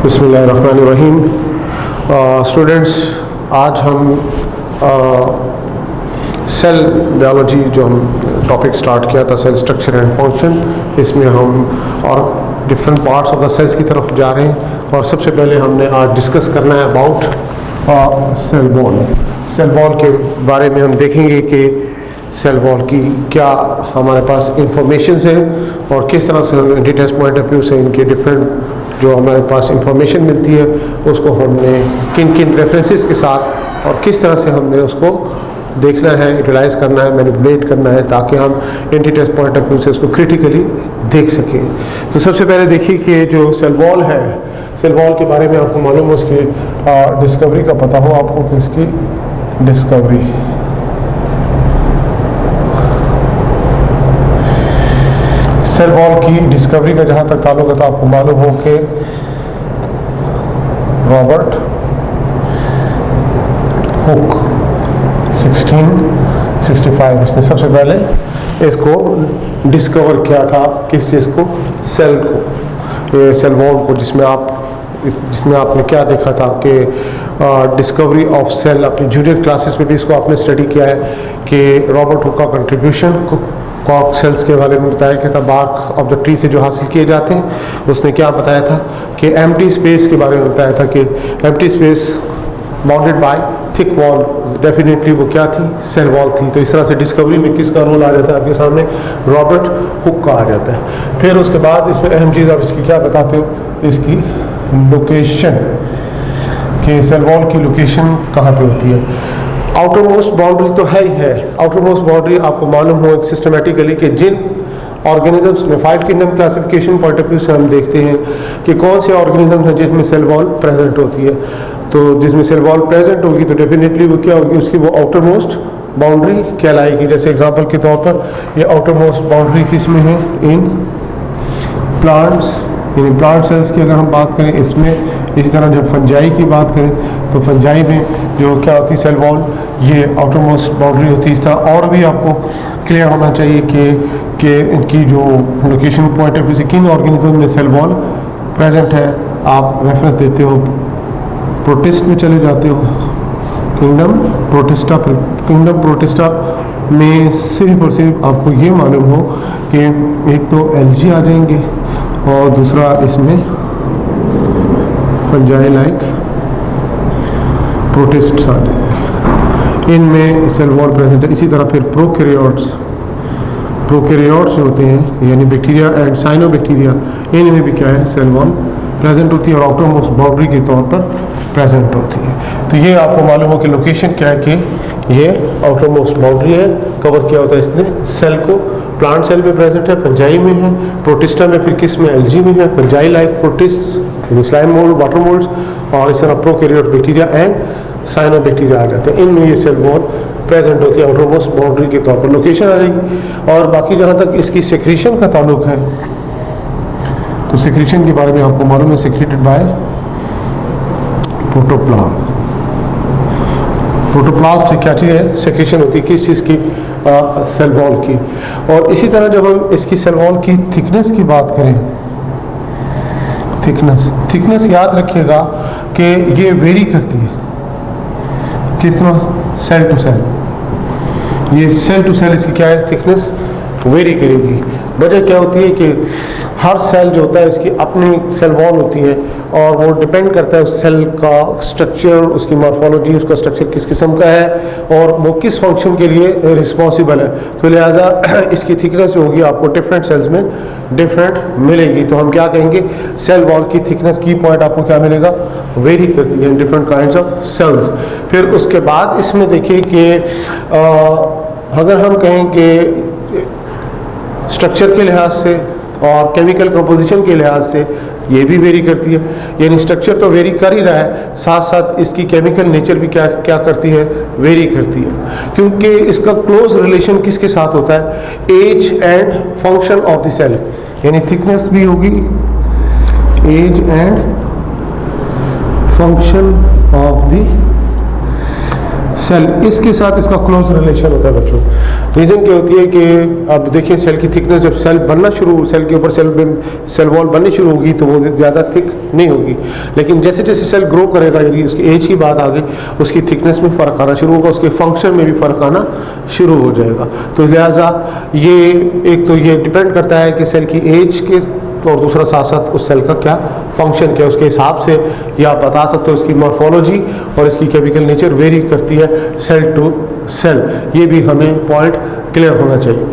बिस्मिल्लाहिर्रहमानिर्रहीम। स्टूडेंट्स, आज हम सेल बायोलॉजी जो हम टॉपिक स्टार्ट किया था, सेल स्ट्रक्चर एंड फंक्शन, इसमें हम और different parts of the cells की तरफ जा रहे हैं। और सबसे पहले हमने आज डिस्कस करना है about cell wall. Cell wall के बारे में हम देखेंगे कि सेल वॉल की क्या हमारे पास इंफॉर्मेशन है और किस तरह से हम एंटीटेस्ट पॉइंट ऑफ व्यू से इनके डिफरेंट जो हमारे पास इंफॉर्मेशन मिलती है उसको हमने किन किन रेफरेंसेस के साथ और किस तरह से हमने उसको देखना है, यूटिलाइज करना है, मैनिपुलेट करना है, ताकि हम एंटीटेस्ट पॉइंट ऑफ व्यू से उसको क्रिटिकली देख सकें। तो सबसे पहले देखिए कि जो सेल वॉल है, सेल वॉल के बारे में आपको मालूम हो, उसकी डिस्कवरी का पता हो आपको कि इसकी डिस्कवरी सेल वॉल की डिस्कवरी का जहाँ तक ताल्लुक है तो आपको मालूम हो कि रॉबर्ट हुक 1665 इसने सबसे पहले इसको डिस्कवर किया था। किस चीज़ को? सेल को, सेल वॉल को, जिसमें आपने क्या देखा था कि डिस्कवरी ऑफ सेल। अपनी जूनियर क्लासेस में भी इसको आपने स्टडी किया है कि रॉबर्ट हुक का कंट्रीब्यूशन कॉर्क सेल्स के बारे में बताया क्या था, बार्क ऑफ द ट्री से जो हासिल किए जाते हैं। उसने क्या बताया था कि एम्प्टी स्पेस के बारे में बताया था कि empty space bounded by thick wall, definitely वो क्या थी? सेल वॉल थी। तो इस तरह से डिस्कवरी में किसका रोल आ जाता है आपके सामने? रॉबर्ट हुक का आ जाता है। फिर उसके बाद इसमें अहम चीज़ आप इसकी क्या बताते हो? इसकी लोकेशन, कि सेल वॉल की लोकेशन कहाँ पे होती है। आउटर मोस्ट बाउंड्री तो है ही है। आउटर मोस्ट बाउंड्री आपको मालूम हो एक सिस्टमेटिकली कि जिन ऑर्गेनिजम्स में 5 kingdom classification point of view से हम देखते हैं कि कौन से ऑर्गेनिज्म हैं जिनमें सेल वॉल प्रेजेंट होती है। तो जिसमें सेल वॉल प्रेजेंट होगी तो डेफिनेटली वो क्या होगी? उसकी वो आउटर मोस्ट बाउंड्री कहलाएगी। जैसे एग्जांपल के तौर पर ये आउटर मोस्ट बाउंड्री किस में है? इन प्लांट्स, यानी प्लांट सेल्स की अगर हम बात करें इसमें। इसी तरह जब फंजाई की बात करें तो फंजाई में जो क्या होती है सेल वॉल, ये आउटर मोस्ट बाउंड्री होती है। इस तरह और भी आपको क्लियर होना चाहिए कि इनकी जो लोकेशन पॉइंट ऑफ व्यू से किन ऑर्गेनिज्म में सेल वॉल प्रेजेंट है। आप रेफरेंस देते हो, प्रोटिस्ट में चले जाते हो, किंगडम प्रोटिस्टा। किंगडम प्रोटिस्टा में सिर्फ और सिर्फ आपको ये मालूम हो कि एक तो एल्गी आ जाएंगे और दूसरा इसमें फंजाई लाइक प्रोटिस्ट्स आ जाएंगे। इनमें सेल वॉल प्रेजेंट है। इसी तरह फिर प्रोकैरियोट्स जो होते हैं, यानी बैक्टीरिया एंड साइनोबैक्टीरिया, इनमें भी क्या है? सेल वॉल प्रेजेंट होती है और आउटर मोस्ट बाउंड्री के तौर पर प्रेजेंट होती है। तो ये आपको मालूम हो कि लोकेशन क्या है कि ये आउटर मोस्ट बाउंड्री है। कवर किया होता है इसने सेल को। प्लांट सेल में प्रेजेंट है, फंजाई में है, प्रोटिस्टा में, फिर किस में? एल्गी में है। Fungi like protist, slime mould, water moulds, और इस तरह प्रोकैरियोट बैक्टीरिया एंड साइनोबैक्टीरिया आ जाते हैं। इनमें ये सेल वॉल प्रेजेंट होती है आउटर मोस्ट बाउंड्री के तौर पर। लोकेशन आ रही। और बाकी जहाँ तक इसकी सेक्रीशन का ताल्लुक है तो सेक्रीशन के बारे में आपको मालूम है, सेक्रेटेड बाय प्रोटोप्लाज्म। प्रोटोप्लाज्म से क्या चीज़ है? सेक्रेशन होती है किस चीज़ की? सेल वॉल की। और इसी तरह जब हम इसकी सेल वॉल की थिकनेस की बात करें, थिकनेस याद रखिएगा कि ये वेरी करती है। किस तरह? Cell to cell. ये सेल टू सेल इसकी क्या है? थिकनेस वेरी करेगी। वजह क्या होती है कि हर सेल जो होता है इसकी अपनी सेल वॉल होती है और वो डिपेंड करता है उस सेल का स्ट्रक्चर, उसकी मॉर्फोलॉजी, उसका स्ट्रक्चर किस किस्म का है और वो किस फंक्शन के लिए रिस्पॉन्सिबल है। तो लिहाजा इसकी थिकनेस जो होगी आपको डिफरेंट सेल्स में डिफरेंट मिलेगी। तो हम क्या कहेंगे? सेल वॉल की थिकनेस की पॉइंट आपको क्या मिलेगा? वेरी करती है डिफरेंट काइंड्स ऑफ सेल्स। फिर उसके बाद इसमें देखिए कि अगर हम कहें कि स्ट्रक्चर के लिहाज से और केमिकल कंपोजिशन के लिहाज से ये भी वेरी करती है। यानी स्ट्रक्चर तो वेरी कर ही रहा है, साथ साथ इसकी केमिकल नेचर भी क्या क्या करती है? वेरी करती है। क्योंकि इसका क्लोज रिलेशन किसके साथ होता है? Age and function of the cell. यानी थिकनेस भी होगी, age and function of the cell, इसके साथ इसका क्लोज रिलेशन होता है बच्चों। रीज़न क्या होती है कि अब देखिए सेल की थिकनेस, जब सेल बनना शुरू, सेल के ऊपर सेल वॉल बननी शुरू होगी तो वो ज़्यादा थिक नहीं होगी, लेकिन जैसे जैसे सेल ग्रो करेगा, यदि उसकी एज की बात आ गई, उसकी थिकनेस में फ़र्क आना शुरू होगा, उसके फंक्शन में भी फ़र्क आना शुरू हो जाएगा। तो लिहाजा ये एक तो ये डिपेंड करता है कि सेल की एज के, और दूसरा साथ साथ उस सेल का क्या फंक्शन क्या है, उसके हिसाब से ये आप बता सकते हो इसकी मॉर्फोलॉजी और इसकी केमिकल नेचर वेरी करती है सेल टू सेल। ये भी हमें पॉइंट क्लियर होना चाहिए।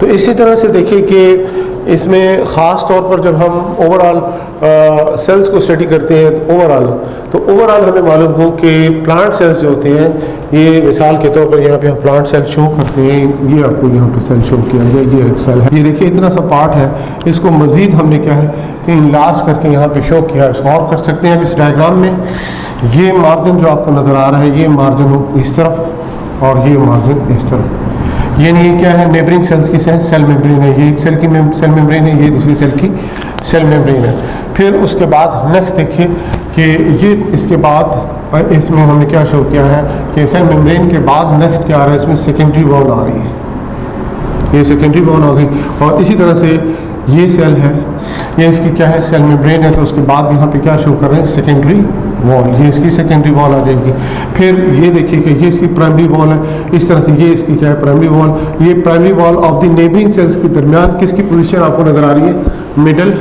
तो इसी तरह से देखिए कि इसमें ख़ास तौर पर जब हम ओवरऑल सेल्स को स्टडी करते हैं तो ओवरऑल हमें मालूम हो कि प्लांट सेल्स जो होते हैं, ये मिसाल के तौर पर यहाँ पे हम प्लांट सेल शो करते हैं, ये आपको यहाँ पे सेल शो किया गया, ये एक सेल है, ये देखिए इतना सा पार्ट है, इसको मज़ीद हमने क्या है कि इनलार्ज करके यहाँ पे शो किया है। इसको और कर सकते हैं अब इस डायग्राम में, ये मार्जिन जो आपको नज़र आ रहा है, ये मार्जिन इस तरफ और ये मार्जिन इस तरफ, यानी ये क्या है, नेबरिंग सेल्स की सेल मेम्ब्रेन है, ये एक सेल की सेल मेम्ब्रेन है, ये दूसरी सेल की सेल मेम्ब्रेन है। फिर उसके बाद नेक्स्ट देखिए कि ये इसके बाद इसमें हमने क्या शो किया है कि सेल मेम्ब्रेन के बाद नेक्स्ट क्या आ रहा है, इसमें सेकेंडरी वॉल आ रही है, ये सेकेंडरी वॉल आ गई। और इसी तरह से ये सेल है, ये इसकी क्या है, सेल मेम्ब्रेन है, तो उसके बाद यहाँ पे क्या शो कर रहे हैं, सेकेंडरी वॉल, ये इसकी सेकेंडरी वॉल आ जाएगी। फिर ये देखिए कि ये इसकी प्राइमरी वॉल है, इस तरह से ये इसकी क्या है, प्राइमरी वॉल। ये primary wall of the neighbouring cells के दरमियान किसकी पोजीशन आपको नजर आ रही है, मिडल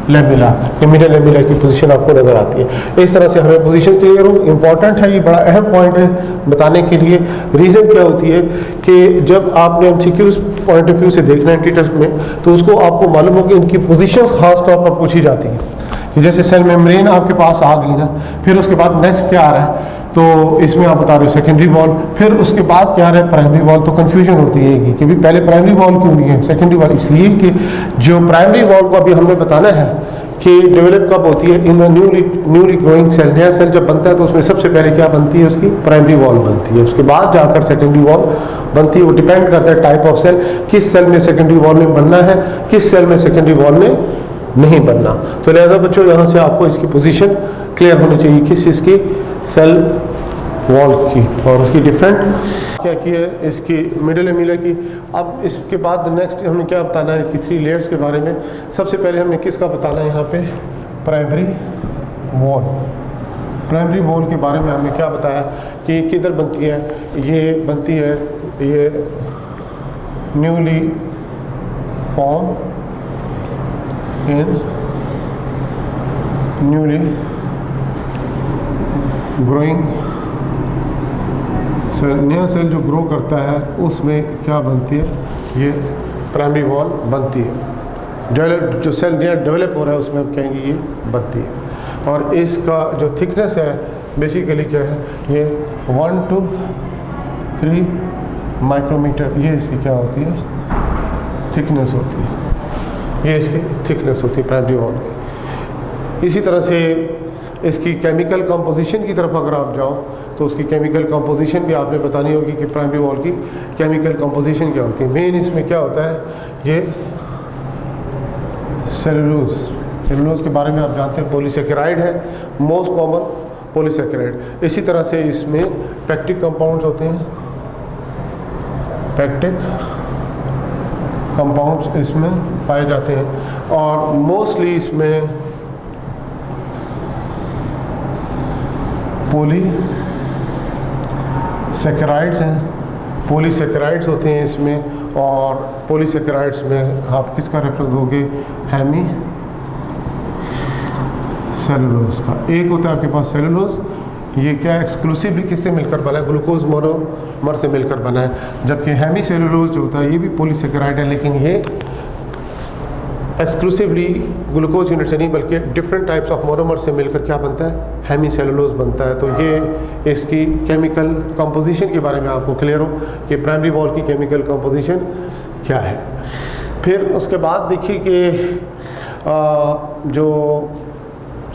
लेमिला, ये मिडल लेमिला की पोजीशन आपको नजर आती है। इस तरह से हमें पोजीशन क्लियर हो, इंपॉर्टेंट है, ये बड़ा अहम पॉइंट है बताने के लिए। रीज़न क्या होती है कि जब आपने एमसीक्यूज पॉइंट ऑफ व्यू से देखना है टेस्ट में, तो उसको आपको मालूम हो कि इनकी पोजीशंस खास तौर पर पूछी जाती हैं कि जैसे सेल मेम्ब्रेन आपके पास आ गई ना, फिर उसके बाद नेक्स्ट क्या आ रहा है, तो इसमें आप बता रहे हो सेकेंडरी वॉल, फिर उसके बाद क्या आ रहा है, प्राइमरी वॉल। तो कंफ्यूजन होती है कि भी पहले प्राइमरी वॉल क्यों नहीं है, सेकेंडरी वॉल, इसलिए कि जो प्राइमरी वॉल को अभी हमें बताना है कि डेवलप कब होती है, इन न्यूली ग्रोइंग सेल, नया सेल जब बनता है तो उसमें सबसे पहले क्या बनती है, उसकी प्राइमरी वॉल बनती है, उसके बाद जाकर सेकेंडरी वॉल बनती है। वो डिपेंड करता है टाइप ऑफ सेल, किस सेल में सेकेंडरी वॉल में बनना है, किस सेल में सेकेंडरी वॉल में नहीं बनना। तो लिहाजा बच्चों यहाँ से आपको इसकी पोजीशन क्लियर होनी चाहिए, किस चीज़ की, सेल वॉल की, और उसकी डिफरेंट क्या की है, इसकी मिडल लेमिला की। अब इसके बाद नेक्स्ट हमने क्या बताना है, इसकी 3 लेयर्स के बारे में। सबसे पहले हमने किसका बताना है यहाँ पे, प्राइमरी वॉल। प्राइमरी वॉल के बारे में हमने क्या बताया कि किधर बनती है, ये बनती है, ये newly form in newly growing cell, नया सेल जो ग्रो करता है उसमें क्या बनती है, ये प्राइमरी वॉल बनती है। डेवलप जो सेल नया डेवलप हो रहा है उसमें हम कहेंगे ये बनती है। और इसका जो थिकनेस है बेसिकली क्या है, ये 1 to 3 माइक्रोमीटर, ये इसकी क्या होती है, थिकनेस होती है, ये इसकी थिकनेस होती है प्राइमरी वॉल की। इसी तरह से इसकी केमिकल कंपोजिशन की तरफ अगर आप जाओ तो उसकी केमिकल कंपोजिशन भी आपने बतानी होगी कि प्राइमरी वॉल की केमिकल कंपोजिशन क्या होती है। मेन इसमें क्या होता है, ये सेलुलोज के बारे में आप जानते हैं, पॉलीसेकेराइड है, मोस्ट कॉमन पॉलीसेकेराइड। इसी तरह से इसमें पैक्टिक कंपाउंड्स होते हैं, पैक्टिक कंपाउंड्स इसमें पाए जाते हैं, और मोस्टली इसमें पॉलीसेकेराइड्स हैं, पॉलीसेकेराइड्स होते हैं इसमें। और पॉलीसेकेराइड्स में आप किसका रेफरेंस दोगे, हेमी सेलुलोज का। एक होता है आपके पास सेलुलोज, ये क्या एक्सक्लूसिवली किससे मिलकर बना है, ग्लूकोज मोनोमर से मिलकर बना है। जबकि हेमी सेलुलोज जो होता है ये भी पॉलीसेकेराइड है, लेकिन ये एक्सक्लूसिवली ग्लूकोज यूनिट से नहीं बल्कि डिफरेंट टाइप्स ऑफ मोनोमर से मिलकर क्या बनता है, हेमी सेलुलोज बनता है। तो ये इसकी केमिकल कंपोजिशन के बारे में आपको क्लियर हो कि प्राइमरी वॉल की केमिकल कंपोजिशन क्या है। फिर उसके बाद देखिए कि जो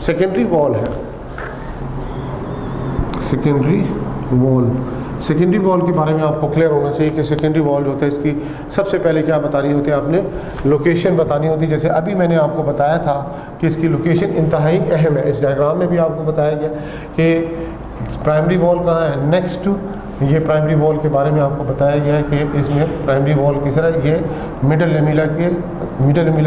सेकेंडरी वॉल है, सेकेंडरी वॉल सेकेंडरी वॉल के बारे में आपको क्लियर होना चाहिए कि सेकेंडरी वॉल जो होता है इसकी सबसे पहले क्या बतानी होती है, आपने लोकेशन बतानी होती है। जैसे अभी मैंने आपको बताया था कि इसकी लोकेशन इंतहाई अहम है। इस डायग्राम में भी आपको बताया गया कि प्राइमरी वॉल कहाँ है, नेक्स्ट टू ये प्राइमरी वॉल के बारे में आपको बताया गया है कि इसमें प्राइमरी वॉल किस तरह, ये मिडल लेमिला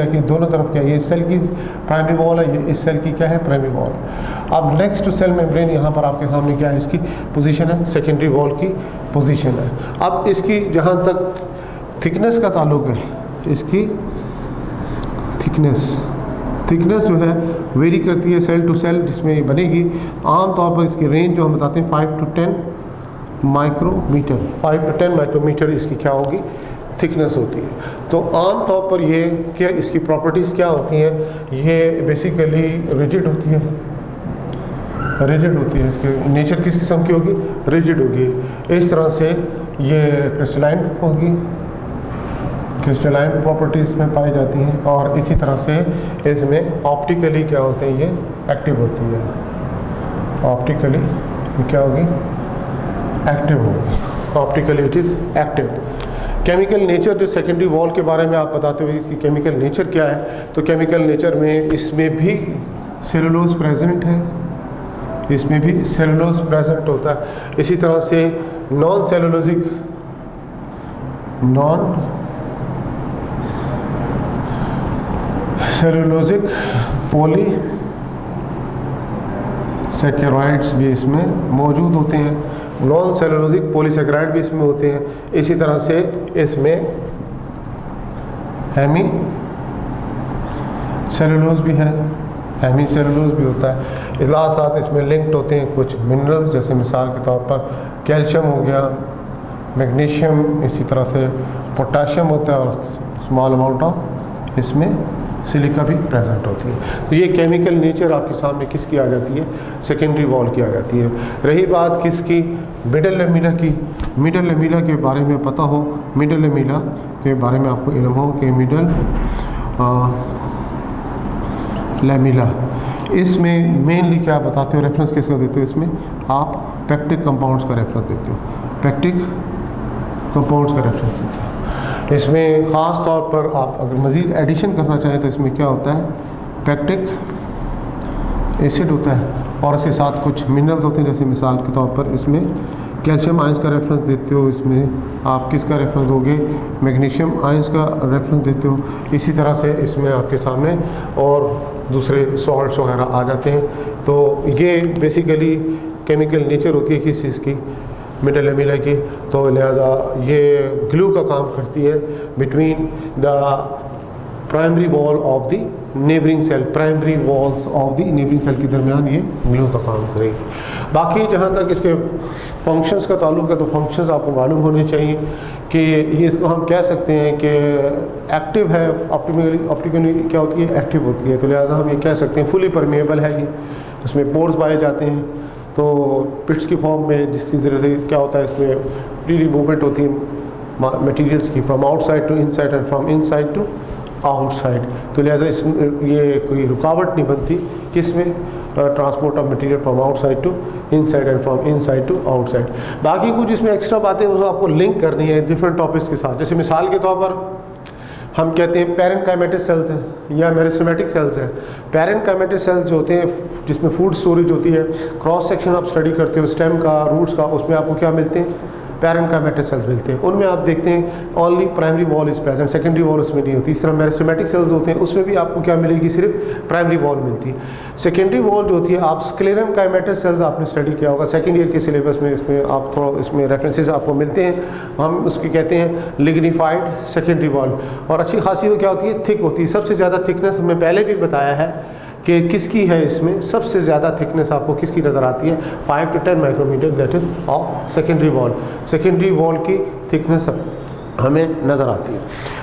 के दोनों तरफ क्या, ये सेल की प्राइमरी वॉल है, ये इस सेल की क्या है, प्राइमरी वॉल। अब नेक्स्ट टू सेल मेम्ब्रेन यहाँ पर आपके सामने क्या है, इसकी पोजीशन है, सेकेंडरी वॉल की पोजीशन है। अब इसकी जहाँ तक थिकनेस का ताल्लुक है, इसकी थिकनेस जो है वेरी करती है सेल टू सेल जिसमें ये बनेगी। आमतौर पर इसकी रेंज जो हम बताते हैं 5 to 10 माइक्रोमीटर, 5 to 10 माइक्रोमीटर इसकी क्या होगी, थिकनेस होती है। तो आम तौर पर ये क्या इसकी प्रॉपर्टीज़ क्या होती हैं, ये बेसिकली रिजिड होती है, इसके नेचर किस किस्म की होगी, रिजिड होगी। इस तरह से ये क्रिस्टलाइन होगी, क्रिस्टलाइन प्रॉपर्टीज़ में पाई जाती हैं। और इसी तरह से इसमें ऑप्टिकली क्या होते हैं, ये एक्टिव होती है, ऑप्टिकली ये क्या होगी, एक्टिव होगी, optically it is active. Chemical nature जो सेकेंडरी वॉल के बारे में आप बताते हुए इसकी केमिकल नेचर क्या है, तो केमिकल नेचर में इसमें भी सेलुलोज प्रेजेंट है, इसमें भी सेलुलोज प्रेजेंट होता है। इसी तरह से नॉन सेलुलोजिक पॉली सैकेराइड्स भी इसमें मौजूद होते हैं, नॉन सेलुलोजिक पॉलीसैकेराइड भी इसमें होते हैं। इसी तरह से इसमें हेमी सेलुलोज भी है, हेमी सेलुलोज भी होता है। इसके साथ इसमें लिंक्ड होते हैं कुछ मिनरल्स, जैसे मिसाल के तौर पर कैल्शियम हो गया, मैग्नीशियम, इसी तरह से पोटाशियम होता है और स्मॉल अमाउंट ऑफ इसमें सिलिका भी प्रेजेंट होती है। तो ये केमिकल नेचर आपके सामने किसकी आ जाती है, सेकेंडरी वॉल की आ जाती है। रही बात किसकी, मिडल लेमिला की, मिडल लेमिला के बारे में पता हो, मिडल लेमिला के बारे में आपको इल्म हो कि मिडल लेमिला, इसमें मेनली क्या बताते हो, रेफरेंस किसका देते हो, इसमें आप पैक्टिक कंपाउंड्स का रेफरेंस देते हो, पैक्टिक कंपाउंड्स का रेफरेंस देते हो। इसमें ख़ास तौर पर आप अगर मज़ीद एडिशन करना चाहें तो इसमें क्या होता है, पैक्टिक एसिड होता है और इसके साथ कुछ मिनरल्स होते हैं, जैसे मिसाल के तौर पर इसमें कैल्शियम आयंस का रेफरेंस देते हो, इसमें आप किसका रेफरेंस दोगे, मैग्नीशियम आयंस का रेफरेंस देते हो। इसी तरह से इसमें आपके सामने और दूसरे सॉल्ट्स वगैरह आ जाते हैं। तो ये बेसिकली केमिकल नेचर होती है किस चीज़ की, मिडल लेमिला की। तो लिहाजा ये ग्लू का काम करती है between the primary wall of the neighbouring cell, primary walls of the neighbouring cell के दरमियान ये ग्लू का काम करेगी। बाकी जहाँ तक इसके फंक्शंस का ताल्लुक है तो फंक्शंस आपको मालूम होने चाहिए कि ये इसको हम कह सकते हैं कि एक्टिव है, ऑप्टिकली क्या होती है, एक्टिव होती है। तो लिहाजा हम ये कह सकते हैं फुली परमेएबल है ये, उसमें पोर्स पाए जाते हैं। तो पिट्स की फॉर्म में जिस तरह से क्या होता है, इसमें फ्रीली मूवमेंट होती है मटेरियल्स की, from outside to inside and from inside to outside. तो लिहाजा ये कोई रुकावट नहीं बनती किस में, transport of material from outside to inside and from inside to outside. बाकी कुछ इसमें एक्स्ट्रा बातें वो आपको लिंक करनी है डिफरेंट टॉपिक्स के साथ। जैसे मिसाल के तौर पर हम कहते हैं पैरेनकाइमेटिक सेल्स हैं या मेरिस्टेमेटिक सेल्स हैं। पैरेनकाइमेटिक सेल्स जो होते हैं जिसमें फूड स्टोरेज होती है, क्रॉस सेक्शन आप स्टडी करते हो स्टेम का, रूट्स का, उसमें आपको क्या मिलते हैं, पैरेनकाइमेटिक सेल्स मिलते हैं। उनमें आप देखते हैं only primary wall is present, secondary wall उसमें नहीं होती। इस तरह मेरिस्टेमेटिक सेल्स होते हैं उसमें भी आपको क्या मिलेगी, सिर्फ प्राइमरी वॉल मिलती है। सेकेंडरी वॉल जो होती है, आप स्क्लेरेनकाइमेटिक सेल्स आपने स्टडी किया होगा सेकेंड ईयर के सिलेबस में, इसमें आप थोड़ा इसमें रेफरेंसेस आपको मिलते हैं। हम उसकी कहते हैं लिग्निफाइड सेकेंडरी वॉल। और अच्छी खासी वो क्या होती है, थिक होती है। सबसे ज़्यादा थिकनेस हमने पहले भी बताया है कि किसकी है, इसमें सबसे ज़्यादा थिकनेस आपको किसकी नज़र आती है, 5 to 10 micrometre, that is of secondary wall. Secondary wall की थिकनेस हमें नज़र आती है।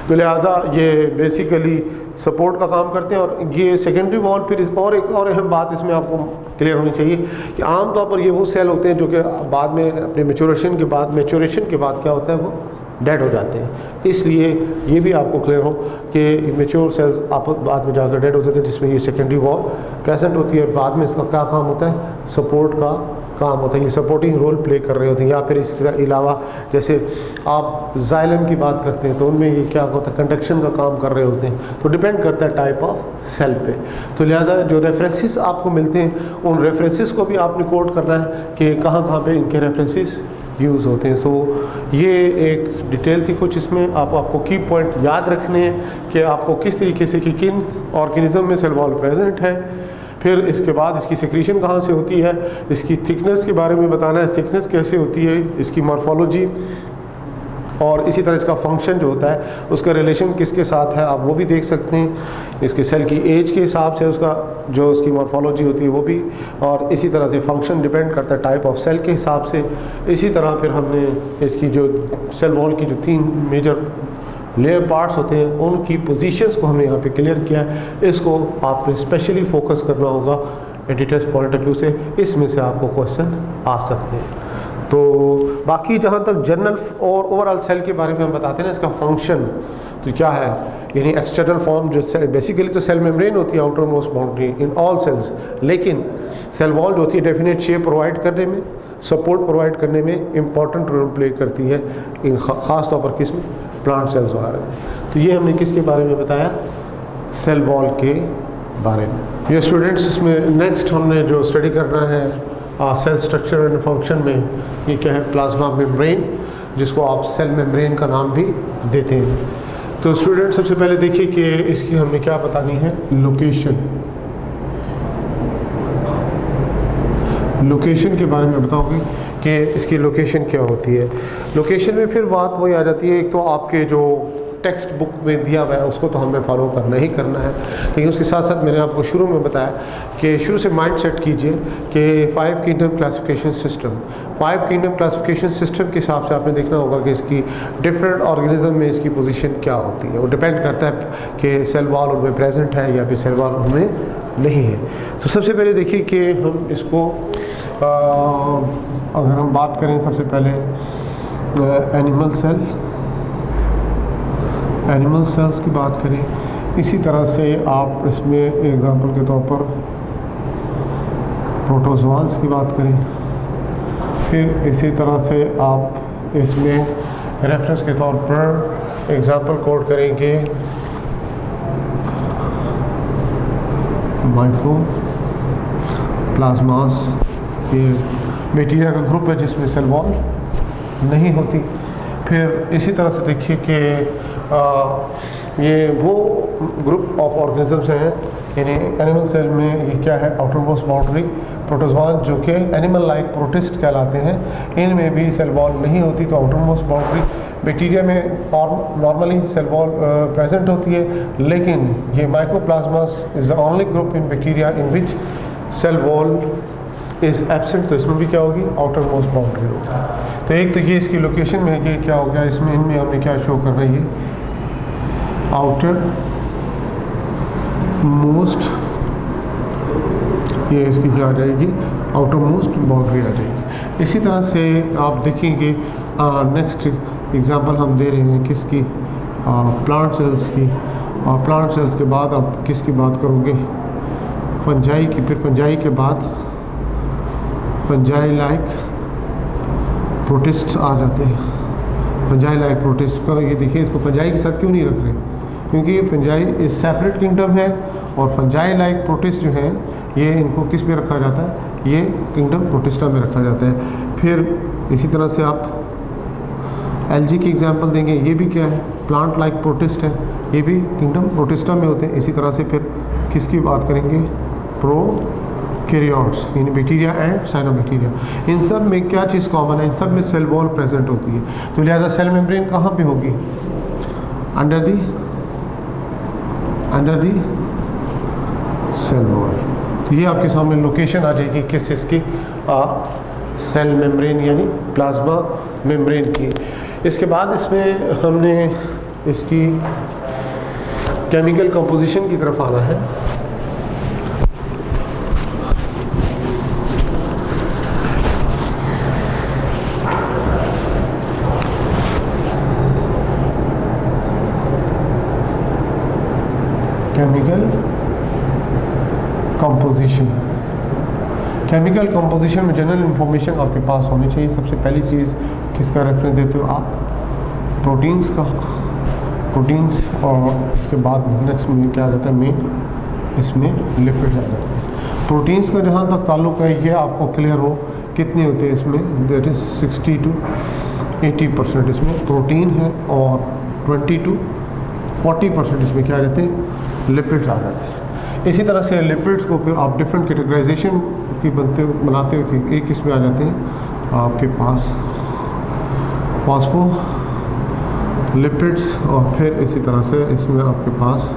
तो लिहाजा ये बेसिकली सपोर्ट का काम करते हैं। और ये सेकेंडरी वॉल फिर और एक और अहम बात इसमें आपको क्लियर होनी चाहिए कि आम तौर पर ये वो सेल होते हैं जो कि बाद में अपने मैच्योरेशन के बाद क्या होता है, वो डेड हो जाते हैं। इसलिए ये भी आपको क्लियर हो कि मैच्योर सेल्स आप बाद में जाकर डेड होते थे, जिसमें ये सेकेंडरी वॉल प्रेजेंट होती है। बाद में इसका क्या काम होता है, सपोर्ट का काम होता है, ये सपोर्टिंग रोल प्ले कर रहे होते हैं। या फिर इसके अलावा जैसे आप जाइलम की बात करते हैं तो उनमें ये क्या होता है, कंडक्शन का काम कर रहे होते हैं। तो डिपेंड करता है टाइप ऑफ सेल पे। तो लिहाजा जो रेफरेंसेस आपको मिलते हैं उन रेफरेंसेस को भी आपने कोट करना है कि कहाँ कहाँ पे इनके रेफरेंसेस यूज़ होते हैं। सो ये एक डिटेल थी कुछ, इसमें आपको की पॉइंट याद रखने हैं कि आपको किस तरीके से कि किन ऑर्गेनिज्म में सेल वॉल प्रेजेंट है। फिर इसके बाद इसकी सिक्रीशन कहाँ से होती है, इसकी थिकनेस के बारे में बताना है, थिकनेस कैसे होती है, इसकी मॉर्फोलॉजी, और इसी तरह इसका फंक्शन जो होता है उसका रिलेशन किसके साथ है आप वो भी देख सकते हैं। इसके सेल की एज के हिसाब से उसका जो उसकी मॉर्फोलॉजी होती है वो भी, और इसी तरह से फंक्शन डिपेंड करता है टाइप ऑफ सेल के हिसाब से। इसी तरह फिर हमने इसकी जो सेल वॉल की जो 3 मेजर लेयर पार्ट्स होते हैं उनकी पोजीशंस को हमने यहाँ पे क्लियर किया है। इसको आपने स्पेशली फोकस करना होगा एडिटर्स पॉइंट ऑफ व्यू से, इसमें से आपको क्वेश्चन आ सकते हैं। तो बाकी जहाँ तक जनरल और ओवरऑल सेल के बारे में हम बताते हैं ना, इसका फंक्शन तो क्या है, यानी एक्सटर्नल फॉर्म जो बेसिकली तो सेल मेम्ब्रेन होती है outer most boundary in all cells, लेकिन सेल वॉल जो होती है डेफिनेट शेप प्रोवाइड करने में, सपोर्ट प्रोवाइड करने में इंपॉर्टेंट रोल प्ले करती है इन ख़ास तौर पर किस में, प्लांट सेल्स वगैरह में। तो ये हमने किसके बारे में बताया, सेल वॉल के बारे में। ये स्टूडेंट्स इसमें नेक्स्ट हमने जो स्टडी करना है सेल स्ट्रक्चर एंड फंक्शन में, ये क्या है, प्लाज्मा मेम्ब्रेन, जिसको आप सेल मेम्ब्रेन का नाम भी देते हैं। तो स्टूडेंट सबसे पहले देखिए कि इसकी हमने क्या बतानी है, लोकेशन के बारे में बताओगे कि इसकी लोकेशन क्या होती है। लोकेशन में फिर बात वही आ जाती है, एक तो आपके जो टेक्स्ट बुक में दिया हुआ है उसको तो हमें फॉलो करना ही करना है, लेकिन उसके साथ साथ मैंने आपको शुरू में बताया कि शुरू से माइंड सेट कीजिए कि 5 kingdom classification system, 5 kingdom classification system के हिसाब से आपने देखना होगा कि इसकी डिफरेंट ऑर्गेनिज्म में इसकी पोजीशन क्या होती है। वो डिपेंड करता है कि सेल वॉल उनमें प्रेजेंट है या फिर सेल वॉल उनमें नहीं है। तो सबसे पहले देखिए कि हम इसको अगर हम बात करें सबसे पहले एनिमल सेल्स की बात करें, इसी तरह से आप इसमें एग्जांपल के तौर पर प्रोटोजोआस की बात करें, फिर इसी तरह से आप इसमें रेफरेंस के तौर पर एग्जांपल कोड करेंगे माइकोप्लाज्मास, ये बैक्टीरिया का ग्रुप है जिसमें सेल वॉल नहीं होती। फिर इसी तरह से देखिए कि ये वो ग्रुप ऑफ ऑर्गेनिजम्स हैं, यानी एनिमल सेल में ये क्या है, आउटर मोस्ट बाउंड्री, प्रोटोजोआ जो कि एनिमल लाइक प्रोटिस्ट कहलाते हैं, इनमें भी सेल वॉल नहीं होती। तो आउटर मोस्ट बाउंड्री बैक्टीरिया में नॉर्मली सेल वॉल प्रेजेंट होती है, लेकिन ये mycoplasmas is the only group in bacteria in which cell wall is absent. तो इसमें भी क्या होगी, आउटर मोस्ट बाउंड्री होगी। तो एक तो ये इसकी लोकेशन में ये क्या हो गया, इसमें इनमें हमने क्या शो करना है, ये आउटर मोस्ट, ये इसकी क्या आ जाएगी, आउटर मोस्ट बाउंड्री आ जाएगी। इसी तरह से आप देखेंगे नेक्स्ट एग्जांपल हम दे रहे हैं किसकी, प्लांट सेल्स की, और प्लांट सेल्स के बाद आप किसकी बात करोगे, फंजाई की। फिर फंजाई के बाद फंजाई लाइक प्रोटिस्ट्स आ जाते हैं। फंजाई लाइक प्रोटिस्ट का ये देखिए, इसको फंजाई के साथ क्यों नहीं रख रहे, क्योंकि ये फंजाई इस सेपरेट किंगडम है, और फंजाई लाइक प्रोटिस्ट जो है ये इनको किस में रखा जाता है, ये किंगडम प्रोटिस्टा में रखा जाता है। फिर इसी तरह से आप एलजी की एग्जांपल देंगे, ये भी क्या है, प्लांट लाइक प्रोटिस्ट है, ये भी किंगडम प्रोटिस्टा में होते हैं। इसी तरह से फिर किसकी बात करेंगे, प्रोकैरियोट्स, यानी बैक्टीरिया एंड साइनोबैक्टीरिया। इन सब में क्या चीज़ कॉमन है, इन सब में सेल वॉल प्रेजेंट होती है। तो लिहाजा सेल मेम्ब्रेन कहाँ पे होगी, अंडर दी सेल वॉल। तो ये आपके सामने लोकेशन आ जाएगी किस चीज़ की, सेल मेम्ब्रेन यानी प्लाज्मा मेम्ब्रेन की। इसके बाद इसमें हमने इसकी केमिकल कंपोजिशन की तरफ आना है। केमिकल कंपोजिशन, केमिकल कंपोजिशन में जनरल इंफॉर्मेशन आपके पास होनी चाहिए। सबसे पहली चीज़ किसका रेफरेंस देते हो आप? प्रोटीन्स का, प्रोटीन्स, और उसके बाद नेक्स्ट में क्या आ जाता है मेन, इसमें लिपिड्स आ जाते हैं। प्रोटीन्स का जहाँ तक ताल्लुक है ये आपको क्लियर हो कितने होते हैं इसमें, दैट इज़ 60 to 80% इसमें प्रोटीन है और 20 to 40% इसमें क्या आ जाते हैं, लिपिड्स आ जाते हैं। इसी तरह से लिपिड्स को फिर आप डिफरेंट कैटेगराइजेशन की बनाते हो कि एक इसमें आ जाते हैं आपके पास फॉस्फो लिपिड्स, और फिर इसी तरह से इसमें आपके पास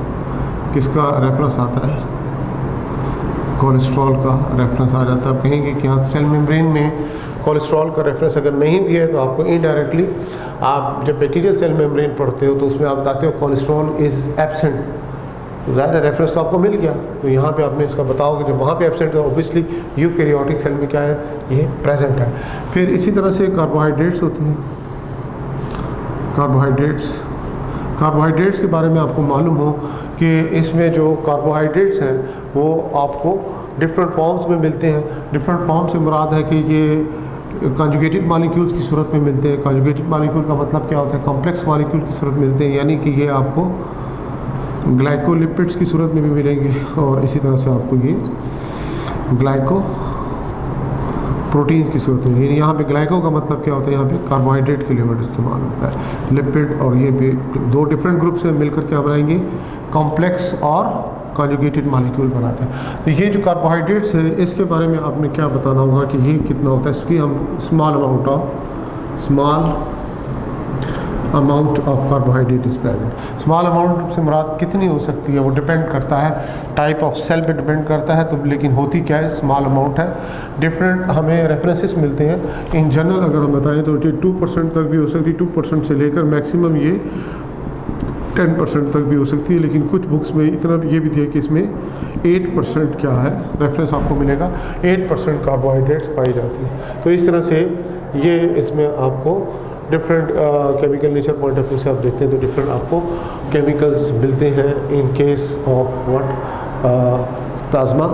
किसका रेफरेंस आता है, कोलेस्ट्रॉल का रेफरेंस आ जाता है। आप कहेंगे कि हाँ सेल मेम्ब्रेन में कोलेस्ट्रॉल का रेफरेंस अगर नहीं भी है तो आपको इनडायरेक्टली, आप जब बैक्टीरियल सेल मेम्ब्रेन पढ़ते हो तो उसमें आप बताते हो कोलेस्ट्रॉल इज़ एब्सेंट, तो ज़ाहिर है रेफरेंस तो आपको मिल गया। तो यहाँ पे आपने इसका बताओगे जब वहाँ पे एब्सेंट है ऑब्वियसली यूकैरियोटिक सेल में क्या है, ये प्रेजेंट है। फिर इसी तरह से कार्बोहाइड्रेट्स होती हैं, कार्बोहाइड्रेट्स के बारे में आपको मालूम हो कि इसमें जो कार्बोहाइड्रेट्स हैं वो आपको डिफरेंट फॉर्म्स में मिलते हैं। डिफरेंट फॉर्म से मुराद है कि ये कंजुगेटेड मॉलिक्यूल्स की सूरत में मिलते हैं। कंजुगेटेड मॉलिक्यूल का मतलब क्या होता है, कॉम्प्लेक्स मॉलिक्यूल की सूरत में मिलते हैं, यानी कि ये आपको ग्लाइकोलिपिड्स की सूरत में भी मिलेंगे, और इसी तरह से आपको ये ग्लाइको प्रोटीन्स की सूरत में। यानी यहाँ पे ग्लाइको का मतलब क्या होता है, यहाँ पे कार्बोहाइड्रेट के लिए वर्ड इस्तेमाल होता है। लिपिड और ये भी दो डिफरेंट ग्रुप से मिलकर क्या बनाएंगे, कॉम्प्लेक्स और कॉन्जुगेटेड मॉलिक्यूल बनाते हैं। तो ये जो कार्बोहाइड्रेट्स है इसके बारे में आपने क्या बताना होगा कि ये कितना होता है, इसकी हम small amount of carbohydrate is present. Small amount से मुराद कितनी हो सकती है, वो डिपेंड करता है टाइप ऑफ सेल पे डिपेंड करता है। तो लेकिन होती क्या है, स्मॉल अमाउंट है। डिफरेंट हमें रेफरेंसेस मिलते हैं। इन जनरल अगर हम बताएं तो 2% तक भी हो सकती है, 2% से लेकर मैक्सिमम ये 10% तक भी हो सकती है। लेकिन कुछ बुक्स में इतना ये भी दिया कि इसमें 8% क्या है, रेफरेंस आपको मिलेगा 8% कार्बोहाइड्रेट्स पाई जाती है। तो इस तरह से ये इसमें आपको different chemical nature point of view से आप देखते हैं तो डिफरेंट आपको केमिकल्स मिलते हैं in case of what plasma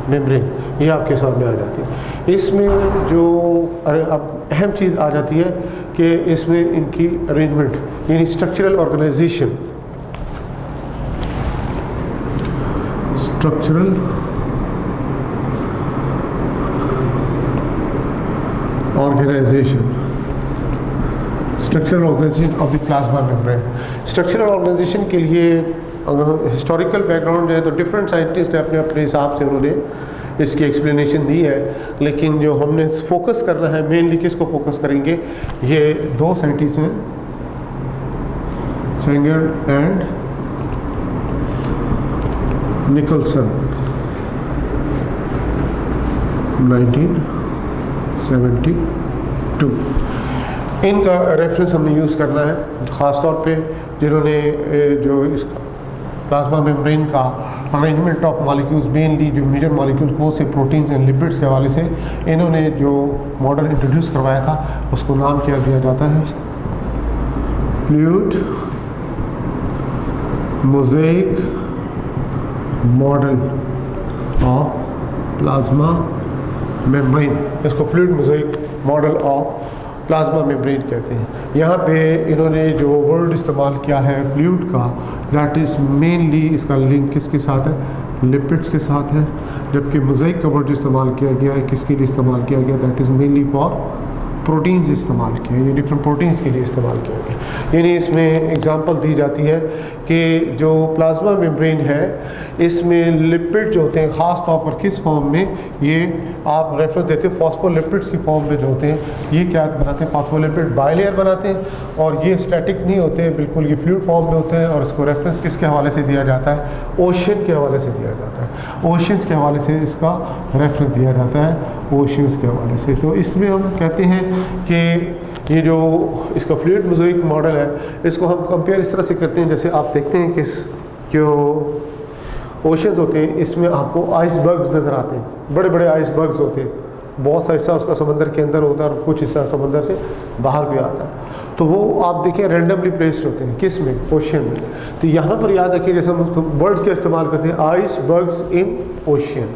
membrane, ये आपके सामने आ जाती है। इसमें जो अब अहम चीज़ आ जाती है कि इसमें इनकी अरेंजमेंट यानी structural organisation, structural organisation of the plasma membrane. Structural organisation के लिए अगर हिस्टोरिकल बैकग्राउंड जो है तो डिफरेंट साइंटिस्ट ने अपने अपने हिसाब से उन्होंने इसकी एक्सप्लेनेशन दी है। लेकिन जो हमने फोकस करना है मेनली किसको फोकस करेंगे, ये दो साइंटिस्ट हैं, सेंगर एंड निकलसन, 1972। इनका रेफरेंस हमने यूज़ करना है ख़ास तौर पे जिन्होंने जो इस प्लाज्मा मेम्ब्रेन का अरेंजमेंट ऑफ मॉलिक्यूल्स मेनली जो मेजर मॉलिक्यूल्स को से प्रोटीन्स एंड लिपिड्स के हवाले से इन्होंने जो मॉडल इंट्रोड्यूस करवाया था उसको नाम क्या दिया जाता है, fluid mosaic model of plasma membrane. इसको fluid mosaic model of plasma membrane कहते हैं। यहाँ पे इन्होंने जो वर्ड इस्तेमाल किया है फ्लूइड का, दैट इज़ मेनली इसका लिंक किसके साथ है, लिपिड्स के साथ है। जबकि मोज़ेक का वर्ड इस्तेमाल किया गया है किसके लिए इस्तेमाल किया गया, that is mainly for proteins इस्तेमाल किया है, ये डिफरेंट प्रोटीन्स के लिए इस्तेमाल किया गया। यानी इसमें एग्जांपल दी जाती है कि जो प्लाज्मा मेम्ब्रेन है इसमें लिपिड जो होते हैं ख़ास तौर पर किस फॉर्म में, ये आप रेफरेंस देते हो फॉस्फोलिपिड्स की फॉर्म में जो होते हैं, ये क्या बनाते हैं, फॉस्फोलिपिड बाइलेयर बनाते हैं और ये स्टैटिक नहीं होते हैं, बिल्कुल ये फ्लूइड फॉर्म में होते हैं। और इसको रेफरेंस किसके हवाले से दिया जाता है, ओशन के हवाले से दिया जाता है। ओशंस के हवाले से इसका रेफरेंस दिया जाता है, ओशंस के हवाले से। तो इसमें हम कहते हैं कि ये जो इसका फ्लूइड मोज़ेक मॉडल है इसको हम कंपेयर इस तरह से करते हैं, जैसे आप देखते हैं कि जो ओशंस होते हैं इसमें आपको आइसबर्ग्स नज़र आते हैं, बड़े बड़े आइसबर्ग्स होते हैं, बहुत सा हिस्सा उसका समंदर के अंदर होता है और कुछ हिस्सा समंदर से बाहर भी आता है। तो वो आप देखिए रैंडमली प्लेस्ड होते हैं किस में, ओशन में। तो यहाँ पर याद रखिए जैसे हम उसको वर्ड्स का इस्तेमाल करते हैं, icebergs in ocean,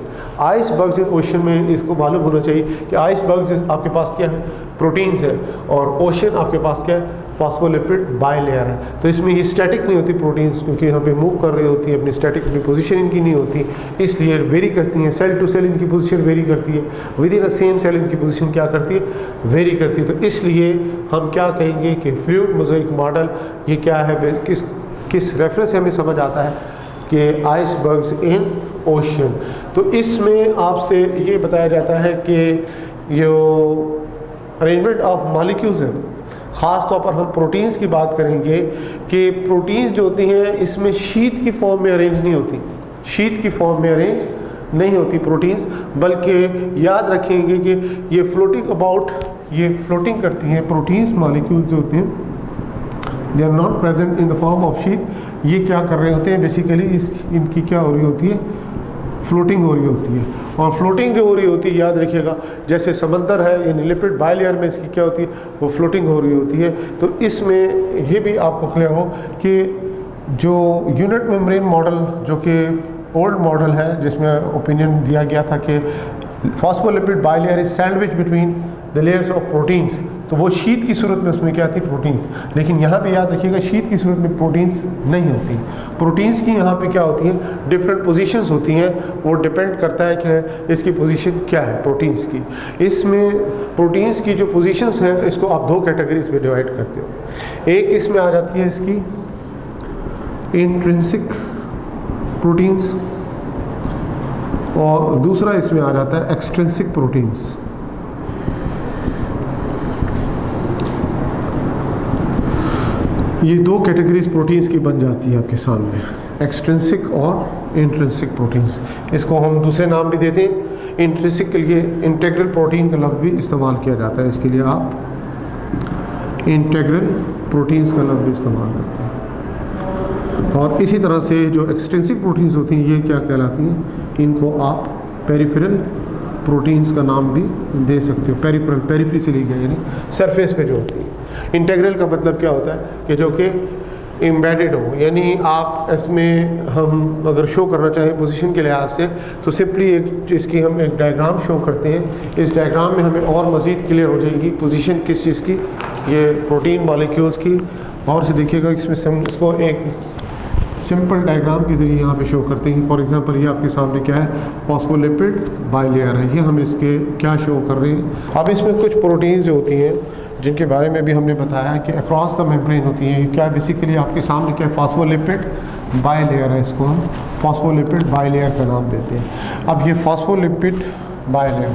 icebergs in ocean में इसको मालूम होना चाहिए कि आइसबर्ग्स आपके पास क्या है, प्रोटीन्स है, और ओशन आपके पास क्या है, फॉस्फोलिपिड बाइलेयर है। तो इसमें ये स्टैटिक नहीं होती प्रोटीन्स, क्योंकि यहाँ पे मूव कर रही होती है, अपनी स्टैटिक अपनी पोजीशन इनकी नहीं होती, इसलिए वेरी करती हैं। सेल टू सेल इनकी पोजीशन वेरी करती है, within a same cell इनकी पोजीशन क्या करती है, वेरी करती है। तो इसलिए हम क्या कहेंगे कि फ्लूइड मोज़ेक मॉडल ये क्या है, किस रेफरेंस से हमें समझ आता है कि आइसबर्ग्स इन ओशन। तो इसमें आपसे ये बताया जाता है कि जो अरेंजमेंट ऑफ मॉलिक्यूल्स हैं, ख़ास तौर पर हम प्रोटीन्स की बात करेंगे कि प्रोटीन्स जो होती हैं इसमें शीट की फॉर्म में अरेंज नहीं होती, शीट की फॉर्म में अरेंज नहीं होती प्रोटीन्स, बल्कि याद रखेंगे कि ये फ्लोटिंग अबाउट, ये फ्लोटिंग करती हैं प्रोटीन्स मॉलिक्यूल जो होते हैं, they are not present in the form of sheet. ये क्या कर रहे होते हैं बेसिकली, इनकी क्या हो रही होती है, फ्लोटिंग हो रही होती है। और फ्लोटिंग जो हो रही होती है याद रखिएगा, जैसे समंदर है यानी लिपिड बाइलेयर में इसकी क्या होती है, वो फ्लोटिंग हो रही होती है। तो इसमें ये भी आपको क्लियर हो कि जो यूनिट मेम्ब्रेन मॉडल जो कि ओल्ड मॉडल है, जिसमें ओपिनियन दिया गया था कि phospholipid bilayer is sandwich between the layers of proteins, तो वो शीट की सूरत में उसमें क्या थी, प्रोटीन्स। लेकिन यहाँ पे याद रखिएगा शीट की सूरत में प्रोटीन्स नहीं होती, प्रोटीन्स की यहाँ पे क्या होती हैं, डिफरेंट पोजीशंस होती हैं, वो डिपेंड करता है कि इसकी पोजीशन क्या है प्रोटीन्स की। इसमें प्रोटीन्स की जो पोजीशंस हैं इसको आप दो कैटेगरीज में डिवाइड करते हो। एक इसमें आ जाती है इसकी इंट्रिंसिक प्रोटीन्स, और दूसरा इसमें आ जाता है एक्सट्रिंसिक प्रोटीन्स। ये दो कैटेगरीज प्रोटीन्स की बन जाती है आपके सामने, एक्सट्रिंसिक और इंट्रिंसिक प्रोटीन्स। इसको हम दूसरे नाम भी देते हैं, इंट्रिंसिक के लिए इंटेग्रल प्रोटीन का लफ्ज़ भी इस्तेमाल किया जाता है, इसके लिए आप इंटेग्रल प्रोटीन्स का लफ्ज़ भी इस्तेमाल करते हैं। और इसी तरह से जो एक्सट्रिंसिक प्रोटीन्स होती हैं ये क्या कहलाती हैं, इनको आप पेरिफेरल प्रोटीन्स का नाम भी दे सकते हो। पेरिफेरल, पेरिफेरी से ली गई यानी सरफेस पे जो होती है। इंटेग्रल का मतलब क्या होता है कि जो कि एम्बेडेड हो, यानी आप इसमें हम अगर शो करना चाहें पोजीशन के लिहाज से तो सिंपली एक इसकी हम एक डायग्राम शो करते हैं। इस डायग्राम में हमें और मज़ीद क्लियर हो जाएगी पोजीशन किस चीज़ की, ये प्रोटीन मॉलिक्यूल्स की। और से देखिएगा इसमें हम इसको एक सिंपल डायग्राम के ज़रिए यहाँ पे शो करते हैं। फॉर एग्जांपल ये आपके सामने क्या है, फॉस्फोलिपिड बाइलेयर है, ये हम इसके क्या शो कर रहे हैं। अब इसमें कुछ प्रोटीन्स जो होती हैं जिनके बारे में भी हमने बताया कि अक्रॉस द मेम्ब्रेन होती है। क्या बेसिकली आपके सामने क्या फॉस्फोलिपिड बाइलेयर है, इसको हम फॉस्फोलिपिड बाइलेयर का नाम देते हैं। अब ये फॉस्फोलिपिड बाइलेयर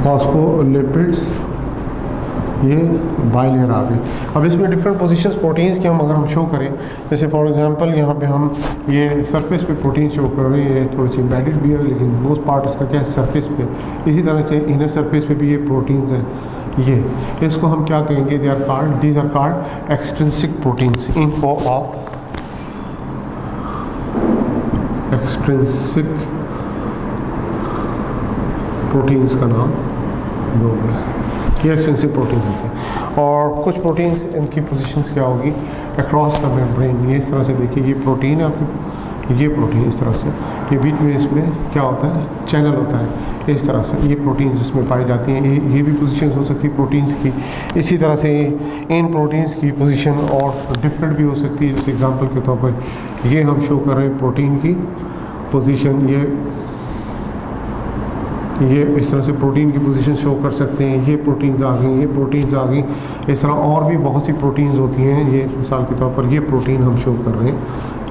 फॉस्फोलिपिड्स ये बाइलेयर आ गई। अब इसमें डिफरेंट पोजीशंस प्रोटीन्स के हम अगर हम शो करें, जैसे फॉर एग्जांपल यहाँ पे हम ये सरफेस पे प्रोटीन शो कर रहे हैं, ये थोड़ी सी एम्बेडेड भी है लेकिन मोस्ट पार्ट इसका क्या है सरफेस पे। इसी तरह से इनर सरफेस पे भी ये प्रोटीन्स हैं, ये इसको हम क्या कहेंगे, these are called extrinsic proteins. इनको आप एक्सट्रिंसिक प्रोटीन्स का नाम दोगे, ये एक्सट्रिंसिक प्रोटीन होते हैं। और कुछ प्रोटीन्स इनकी पोजीशंस क्या होगी, अक्रॉस द मेम्ब्रेन। ये इस तरह से देखिए, ये प्रोटीन है आपकी, ये प्रोटीन इस तरह से, ये बीच में इसमें क्या होता है, चैनल होता है इस तरह से, ये प्रोटीन्स इसमें पाई जाती हैं। ये भी पोजीशंस हो सकती है प्रोटीन्स की। इसी तरह से इन प्रोटीन्स की पोजीशन और डिफरेंट भी हो सकती है। जैसे एग्जांपल के तौर पर ये हम शो कर रहे हैं प्रोटीन की पोजीशन, ये इस तरह से प्रोटीन की पोजीशन शो कर सकते हैं। ये प्रोटीन्स आ गई, ये प्रोटीन्स आ गई। इस तरह और भी बहुत सी प्रोटीन्स होती हैं। ये मिसाल के तौर पर ये प्रोटीन हम शो कर रहे हैं,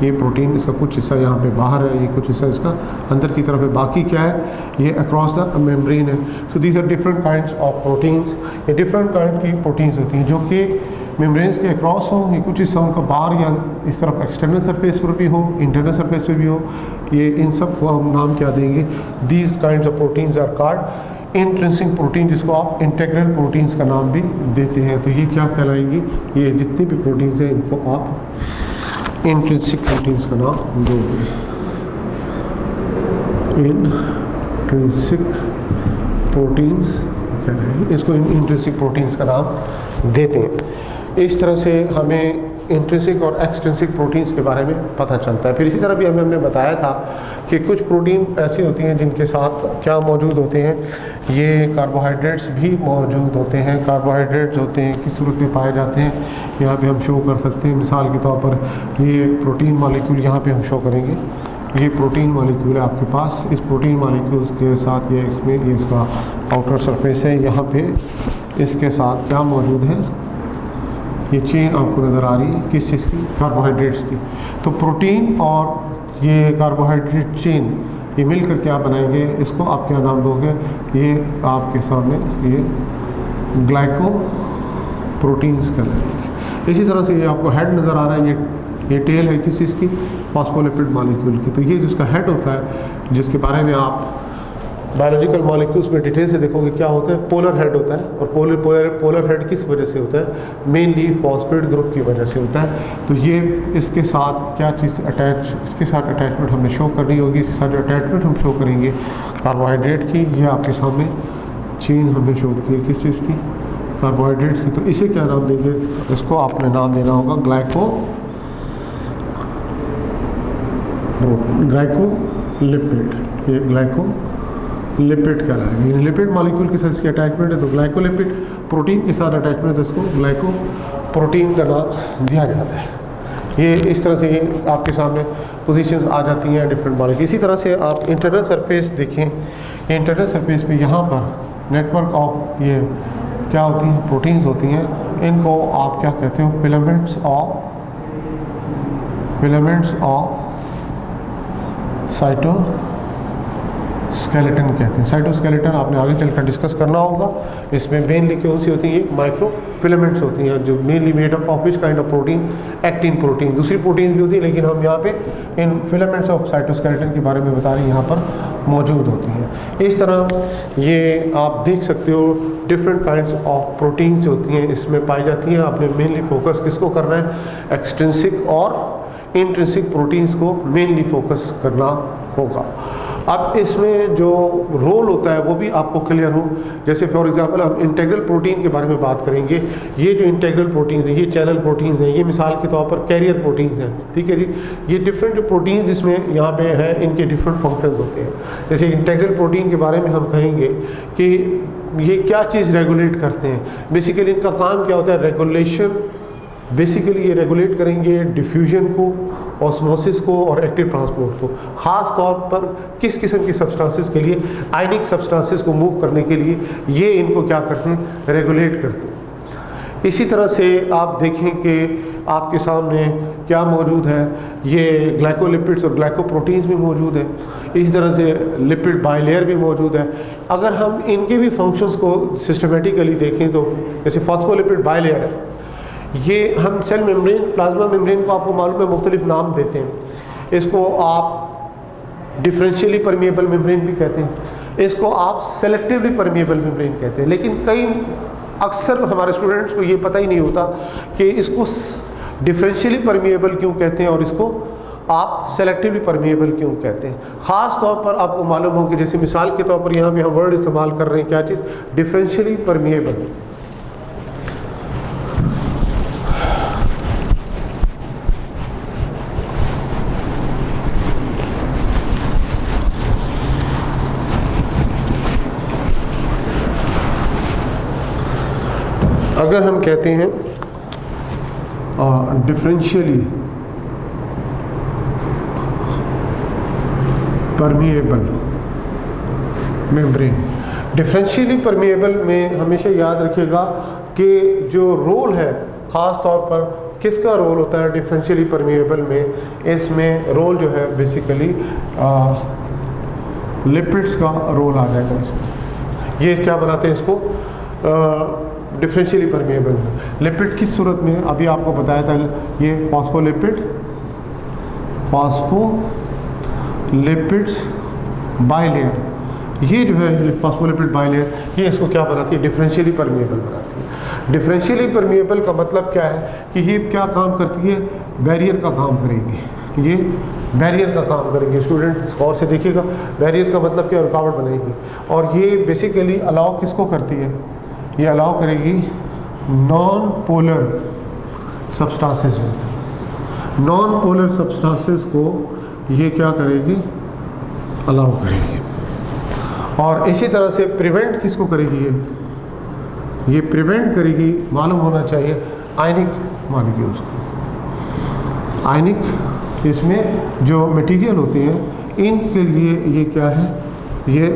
ये प्रोटीन इसका कुछ हिस्सा यहाँ पे बाहर है, ये कुछ हिस्सा इसका अंदर की तरफ है, बाकी क्या है, ये अक्रॉस द मेम्ब्रेन है। So these are different kinds of proteins. ये डिफरेंट काइंड की प्रोटीन्स होती हैं जो कि मेम्ब्रेन्स के अक्रॉस हो, ये कुछ हिस्सा उनका बाहर या इस तरफ एक्सटर्नल सरफेस पर भी हो, इंटरनल सरफेस पर भी हो। ये इन सब को हम नाम क्या देंगे, these kinds of proteins are called intrinsic protein, जिसको आप इंटेग्रल प्रोटीन्स का नाम भी देते हैं। तो ये क्या कहलाएंगी, ये जितनी भी प्रोटीन्स हैं इनको आप इंट्रिंसिक प्रोटीन्स का नाम दोगे, इंट्रिंसिक प्रोटीन्स कहलाएंगे, इसको इंट्रिंसिक प्रोटीन्स का नाम देते हैं। इस तरह से हमें इंट्रिंसिक और एक्सट्रिंसिक प्रोटीन्स के बारे में पता चलता है। फिर इसी तरह भी हमने बताया था कि कुछ प्रोटीन ऐसी होती हैं जिनके साथ क्या मौजूद होते हैं, ये कार्बोहाइड्रेट्स भी मौजूद होते हैं। कार्बोहाइड्रेट्स होते हैं किस सूरत में पाए जाते हैं, यहाँ पे हम शो कर सकते हैं। मिसाल के तौर पर ये प्रोटीन मॉलिक्यूल यहाँ पे हम शो करेंगे, ये प्रोटीन मॉलिक्यूल है आपके पास। इस प्रोटीन मॉलिक्यूल्स के साथ ये इसमें ये इसका आउटर सरफेस है, यहाँ पे इसके साथ क्या मौजूद है, ये चेन आपको नज़र आ रही है किस चीज़ की, कार्बोहाइड्रेट्स की। तो प्रोटीन और ये कार्बोहाइड्रेट चेन ये मिल कर क्या बनाएंगे, इसको आप क्या नाम दोगे, ये आपके सामने ये ग्लाइको प्रोटीन्स कहलाएंगे। इसी तरह से ये आपको हेड नज़र आ रहा है, ये टेल है किस चीज़ की, फॉस्फोलिपिड मॉलिक्यूल की। तो ये जिसका हेड होता है, जिसके बारे में आप बायोलॉजिकल मॉलिक्यूल्स में डिटेल से देखोगे क्या होता है, पोलर हेड होता है। और पोलर हेड किस वजह से होता है, मेनली फॉस्फेट ग्रुप की वजह से होता है। तो ये इसके साथ क्या चीज़ अटैच, इसके साथ अटैचमेंट हमने शो करनी होगी। इसके साथ अटैचमेंट हम शो करेंगे कार्बोहाइड्रेट की, ये आपके सामने चेन हमने शो की किस चीज़ की, कार्बोहाइड्रेट की। तो इसे क्या नाम देंगे, इसको आपने नाम देना होगा ग्लाइकोलिपिड। ये ग्लाइकोलिपिड कहलाएगा। लिपिड मॉलिक्यूल के साथ इसकी अटैचमेंट है, तो ग्लाइकोलिपिड। प्रोटीन के साथ अटैचमेंट है, तो इसको ग्लाइकोप्रोटीन का नाम दिया जाता है। ये इस तरह से ये आपके सामने पोजीशंस आ जाती हैं डिफरेंट मॉलिक्यूल। इसी तरह से आप इंटरनल सरफेस देखें, इंटरनल सरफेस पे यहाँ पर नेटवर्क ऑफ ये क्या होती हैं, प्रोटीन्स होती हैं। इनको आप क्या कहते हो, फिलामेंट्स ऑफ साइटोस्केलेटन कहते हैं। साइटोस्केलेटन आपने आगे चलकर डिस्कस करना होगा। इसमें मेनली कौन सी होती है, माइक्रो फिलामेंट्स होती हैं, जो mainly made up of which kind of protein, actin protein. दूसरी प्रोटीन भी होती है, लेकिन हम यहाँ पे इन फिलामेंट्स ऑफ साइटोस्केलेटन के बारे में बता रहे हैं, यहाँ पर मौजूद होती हैं। इस तरह ये आप देख सकते हो डिफरेंट काइंड्स ऑफ प्रोटीन्स होती हैं इसमें पाई जाती हैं। आपने मेनली फोकस किसको करना है, एक्सट्रिंसिक और इंट्रिंसिक प्रोटीन्स को मेनली फोकस करना होगा। अब इसमें जो रोल होता है वो भी आपको क्लियर हो। जैसे फॉर एग्जांपल हम इंटीग्रल प्रोटीन के बारे में बात करेंगे। ये जो इंटीग्रल प्रोटीन्स हैं, ये चैनल प्रोटीन्स हैं, ये मिसाल के तौर पर कैरियर प्रोटीन्स हैं, ठीक है जी। ये डिफरेंट जो प्रोटीन्स जिसमें यहाँ पे हैं, इनके डिफरेंट फंक्शंस होते हैं। जैसे इंटीग्रल प्रोटीन के बारे में हम कहेंगे कि ये क्या चीज़ रेगुलेट करते हैं, बेसिकली इनका काम क्या होता है, रेगुलेशन। बेसिकली ये रेगुलेट करेंगे डिफ्यूजन को, ऑस्मोसिस को और एक्टिव ट्रांसपोर्ट को। ख़ास तौर पर किस किस्म की सब्सटेंसेस के लिए, आयनिक सब्सटेंसेस को मूव करने के लिए ये इनको क्या करते हैं, रेगुलेट करते हैं। इसी तरह से आप देखें कि आपके सामने क्या मौजूद है, ये ग्लाइकोलिपिड्स और ग्लाइकोप्रोटीन्स भी मौजूद है। इसी तरह से लिपिड बाइलेयर भी मौजूद है। अगर हम इनके भी फंक्शंस को सिस्टमेटिकली देखें तो जैसे फॉस्फोलिपिड बाइलेयर है, ये हम सेल मेम्ब्रेन, प्लाज्मा मेम्ब्रेन को आपको मालूम है मुख्तलिफ नाम देते हैं। इसको आप डिफरेंशियली परमिएबल मेम्ब्रेन भी कहते हैं, इसको आप सेलेक्टिवली परमिएबल मेम्ब्रेन कहते हैं। लेकिन कई अक्सर हमारे स्टूडेंट्स को ये पता ही नहीं होता कि इसको डिफरेंशियली परमिएबल क्यों कहते हैं और इसको आप सेलेक्टिवली परमिएबल क्यों कहते हैं। ख़ास तौर पर आपको मालूम हो कि जैसे मिसाल के तौर पर यहाँ पे हम वर्ड इस्तेमाल कर रहे हैं, क्या चीज़, डिफरेंशियली परमिएबल। अगर हम कहते हैं differentially permeable membrane, differentially permeable में हमेशा याद रखिएगा कि जो रोल है, ख़ास तौर पर किसका रोल होता है डिफरेंशियली परमिएबल में, इसमें रोल जो है बेसिकली लिपिड्स का रोल आ जाएगा इसमें। ये क्या बनाते हैं इसको डिफरेंशियली परमिएबल में। लिपिड किस सूरत में, अभी आपको बताया था, ये फॉस्फोलिपिड्स बाइलेयर, ये जो है फॉस्फोलिपिड बाइलेयर, ये इसको क्या बनाती है, डिफरेंशियली परमिएबल बनाती है। डिफरेंशियली परमिएबल का मतलब क्या है कि ये क्या काम करती है, बैरियर का काम करेगी। ये बैरियर का काम करेंगे। स्टूडेंट गौर से देखिएगा, बैरियर का मतलब क्या, रुकावट बनाएगी। और ये बेसिकली अलाउ किसको करती है, ये अलाउ करेगी नॉन पोलर सब्सटेंसेस होते हैं। नॉन पोलर सब्सटेंसेस को ये क्या करेगी, अलाउ करेगी। और इसी तरह से प्रिवेंट किसको करेगी, ये प्रिवेंट करेगी, मालूम होना चाहिए, आयनिक मॉलिक्यूल्स को। आयनिक इसमें जो मटेरियल होते हैं इनके लिए ये क्या है, ये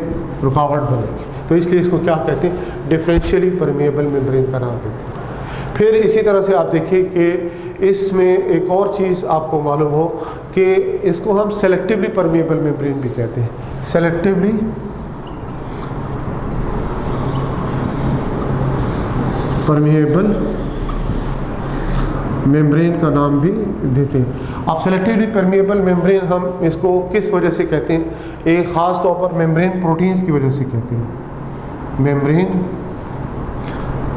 रुकावट बनेगी। तो इसलिए इसको क्या कहते हैं, डिफरेंशियली परमिएबल मेम्ब्रेन का नाम देते हैं। फिर इसी तरह से आप देखिए कि इसमें एक और चीज़ आपको मालूम हो कि इसको हम सेलेक्टिवली परमिएबल मेम्ब्रेन भी कहते हैं। सेलेक्टिवली परमिएबल मेम्ब्रेन का नाम भी देते हैं। अब सेलेक्टिवली परमिएबल मेम्ब्रेन हम इसको किस वजह से कहते हैं, एक ख़ास तौर पर मेम्ब्रेन प्रोटीन्स की वजह से कहते हैं। मेम्ब्रेन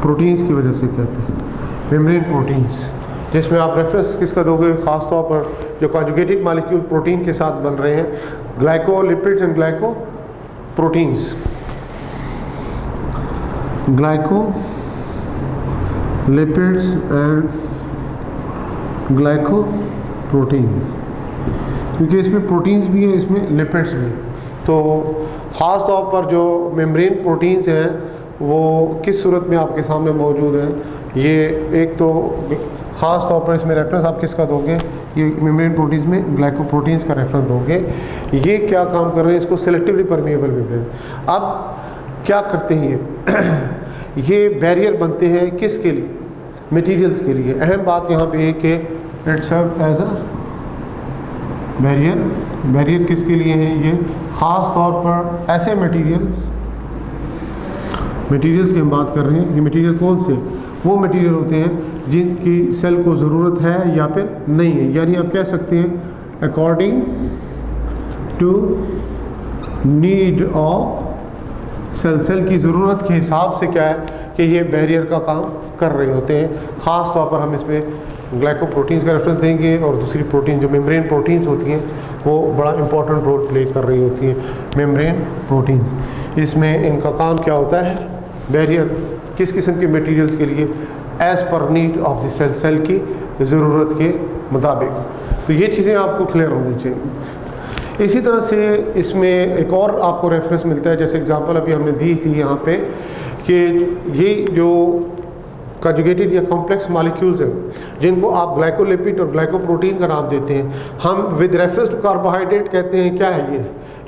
प्रोटीन्स की वजह से कहते हैं, मेम्ब्रेन प्रोटीन्स, जिसमें आप रेफरेंस किसका दोगे, ख़ास तौर पर जो कॉन्जुगेटेड मॉलिक्यूल प्रोटीन के साथ बन रहे हैं, glycolipids and glyco proteins, glycolipids and glycoproteins, क्योंकि इसमें प्रोटीन्स भी है, इसमें लिपिड्स भी है। तो ख़ास तौर पर जो मेम्ब्रेन प्रोटीन्स हैं वो किस सूरत में आपके सामने मौजूद हैं, ये एक तो ख़ास तौर पर इसमें रेफरेंस आप किसका दोगे, ये मेम्ब्रेन प्रोटीन्स में ग्लाइकोप्रोटीन्स का रेफरेंस दोगे। ये क्या काम कर रहे हैं, इसको सेलेक्टिवली परमिएबल मेम्ब्रेन। अब क्या करते हैं ये बैरियर बनते हैं किसके लिए, मटेरियल्स के लिए। अहम बात यहाँ पे है कि it serve as a barrier. Barrier किसके लिए है, ये ख़ास तौर पर ऐसे मटेरियल्स की हम बात कर रहे हैं। ये मटेरियल कौन से, वो मटेरियल होते हैं जिनकी सेल को ज़रूरत है या फिर नहीं है, यानी आप कह सकते हैं according to need of cell, cell की ज़रूरत के हिसाब से क्या है कि ये बैरियर का काम कर रहे होते हैं। ख़ास तौर पर हम इसमें ग्लाइकोप्रोटीन्स का रेफरेंस देंगे और दूसरी प्रोटीन जो मेम्ब्रेन प्रोटीन्स होती हैं वो बड़ा इंपॉर्टेंट रोल प्ले कर रही होती हैं, मेम्ब्रेन प्रोटीन्स। इसमें इनका काम क्या होता है, बैरियर किस किस्म के मटेरियल्स के लिए, as per need of the cell, cell की ज़रूरत के मुताबिक। तो ये चीज़ें आपको क्लियर होनी चाहिए। इसी तरह से इसमें एक और आपको रेफरेंस मिलता है, जैसे एग्जांपल अभी हमने दी थी यहाँ पे कि ये जो कंजुगेटेड या कॉम्प्लेक्स मॉलिक्यूल्स हैं जिनको आप ग्लाइकोलिपिड और ग्लाइकोप्रोटीन का नाम देते हैं, हम विद रेफरेंस टू कार्बोहाइड्रेट कहते हैं क्या है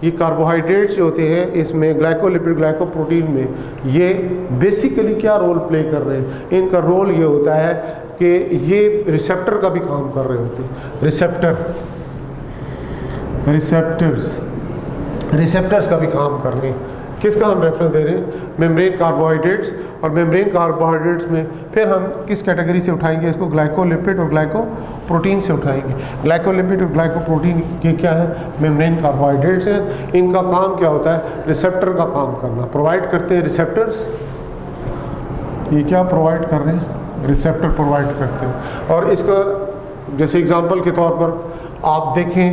ये कार्बोहाइड्रेट्स जो होते हैं इसमें ग्लाइकोलिपिड ग्लाइकोप्रोटीन में, ये बेसिकली क्या रोल प्ले कर रहे हैं, इनका रोल ये होता है कि ये रिसेप्टर का भी काम कर रहे होते हैं। रिसेप्टर्स का भी काम कर रहे हैं। किसका हम रेफरेंस दे रहे हैं, मेम्ब्रेन कार्बोहाइड्रेट्स। और मेम्ब्रेन कार्बोहाइड्रेट्स में फिर हम किस कैटेगरी से उठाएंगे इसको, ग्लाइकोलिपिड और ग्लाइकोप्रोटीन से उठाएंगे। ग्लाइकोलिपिड और ग्लाइकोप्रोटीन ये क्या है, मेम्ब्रेन कार्बोहाइड्रेट्स हैं। इनका काम क्या होता है, रिसेप्टर का काम करना, प्रोवाइड करते हैं रिसेप्टर्स। ये क्या प्रोवाइड कर रहे हैं, रिसेप्टर प्रोवाइड करते हैं। और इसका जैसे एग्जांपल के तौर पर आप देखें